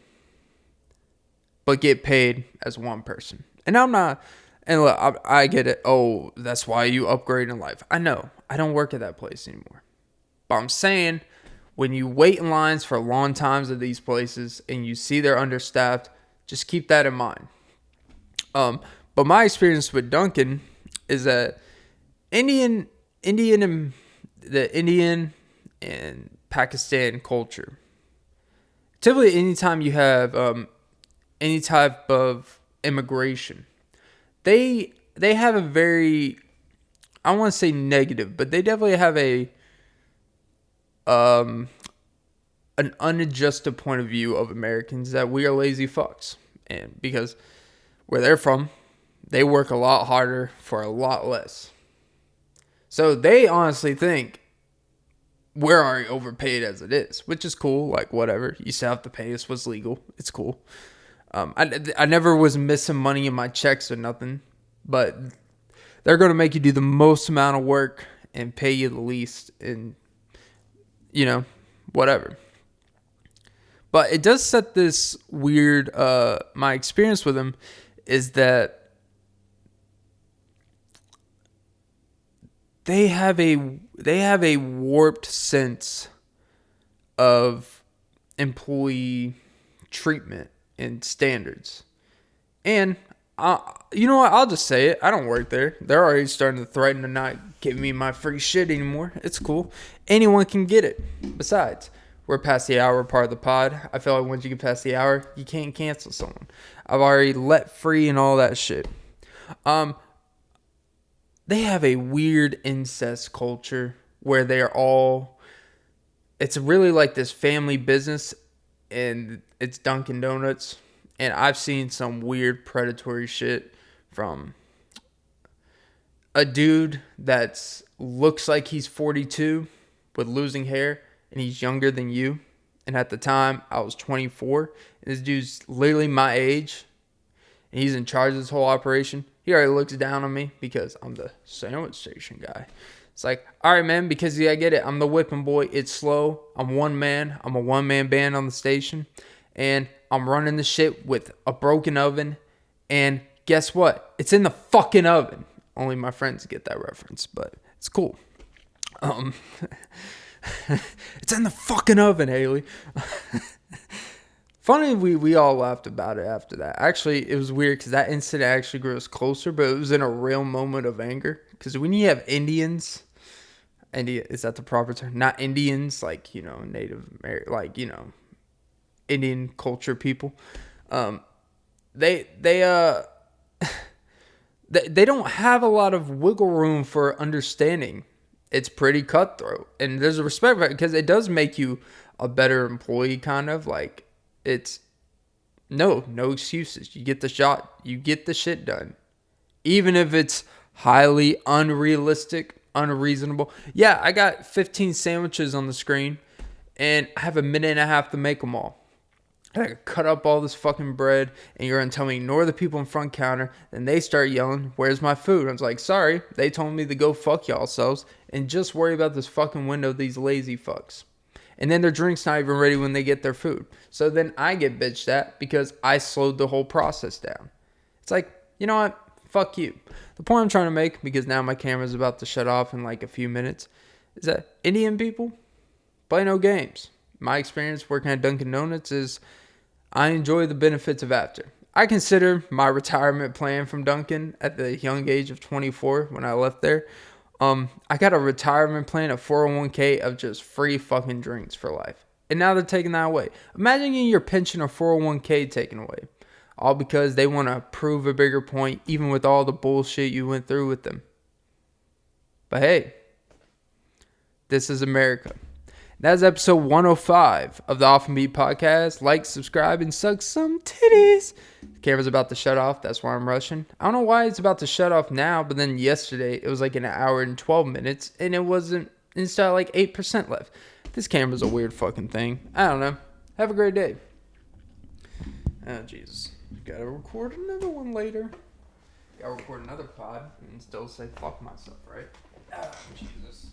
but get paid as one person. And I'm not, and look, I get it. Oh, that's why you upgrade in life. I know. I don't work at that place anymore. But I'm saying, when you wait in lines for long times at these places and you see they're understaffed, just keep that in mind. But my experience with Dunkin' is that the Indian and Pakistan culture, typically anytime you have any type of immigration, they have a very, I don't want to say negative, but they definitely have an unadjusted point of view of Americans, that we are lazy fucks. And because where they're from, they work a lot harder for a lot less. So they honestly think we're already overpaid as it is, which is cool. Like, whatever. You still have to pay us what's legal. It's cool. I never was missing money in my checks or nothing, but they're going to make you do the most amount of work and pay you the least, and, whatever. But it does set this weird, my experience with them is that they have a warped sense of employee treatment and standards. And You know what? I'll just say it. I don't work there. They're already starting to threaten to not give me my free shit anymore. It's cool. Anyone can get it. Besides, we're past the hour part of the pod. I feel like once you get past the hour, you can't cancel someone. I've already let free and all that shit. They have a weird incest culture where they're all. It's really like this family business, and it's Dunkin' Donuts. And I've seen some weird predatory shit from a dude that looks like he's 42 with losing hair, and he's younger than you. And at the time, I was 24. And this dude's literally my age, and he's in charge of this whole operation. He already looks down on me because I'm the sandwich station guy. It's like, all right, man, because I get it. I'm the whipping boy. It's slow. I'm one man. I'm a one-man band on the station. And I'm running the shit with a broken oven. And guess what? It's in the fucking oven. Only my friends get that reference, but it's cool. It's in the fucking oven, Haley. Funny, we all laughed about it after that. Actually, it was weird because that incident actually grew us closer, but it was in a real moment of anger. Because when you have Indians, is that the proper term? Not Indians, like, Native American, like, Indian culture people. They don't have a lot of wiggle room for understanding. It's pretty cutthroat, and there's a respect for it because it does make you a better employee, kind of like. It's no excuses. You get the shot. You get the shit done. Even if it's highly unrealistic, unreasonable. Yeah, I got 15 sandwiches on the screen, and I have a minute and a half to make them all. I gotta cut up all this fucking bread, and you're gonna tell me ignore the people in front counter. Then they start yelling, "Where's my food?" I was like, sorry, they told me to go fuck y'all selves and just worry about this fucking window, these lazy fucks. And then their drink's not even ready when they get their food. So then I get bitched at because I slowed the whole process down. It's like, you know what? Fuck you. The point I'm trying to make, because now my camera's about to shut off in like a few minutes, is that Indian people play no games. My experience working at Dunkin' Donuts is I enjoy the benefits of after. I consider my retirement plan from Dunkin' at the young age of 24 when I left there. I got a retirement plan, a 401k of just free fucking drinks for life. And now they're taking that away. Imagine getting your pension or 401k taken away. All because they want to prove a bigger point, even with all the bullshit you went through with them. But hey, this is America. That's episode 105 of the Off and Beat podcast. Like, subscribe, and suck some titties. The camera's about to shut off. That's why I'm rushing. I don't know why it's about to shut off now, but then yesterday it was like an hour and 12 minutes, and it's still like 8% left. This camera's a weird fucking thing. I don't know. Have a great day. Oh, Jesus. Gotta record another one later. Gotta record another pod and still say fuck myself, right? Oh, Jesus.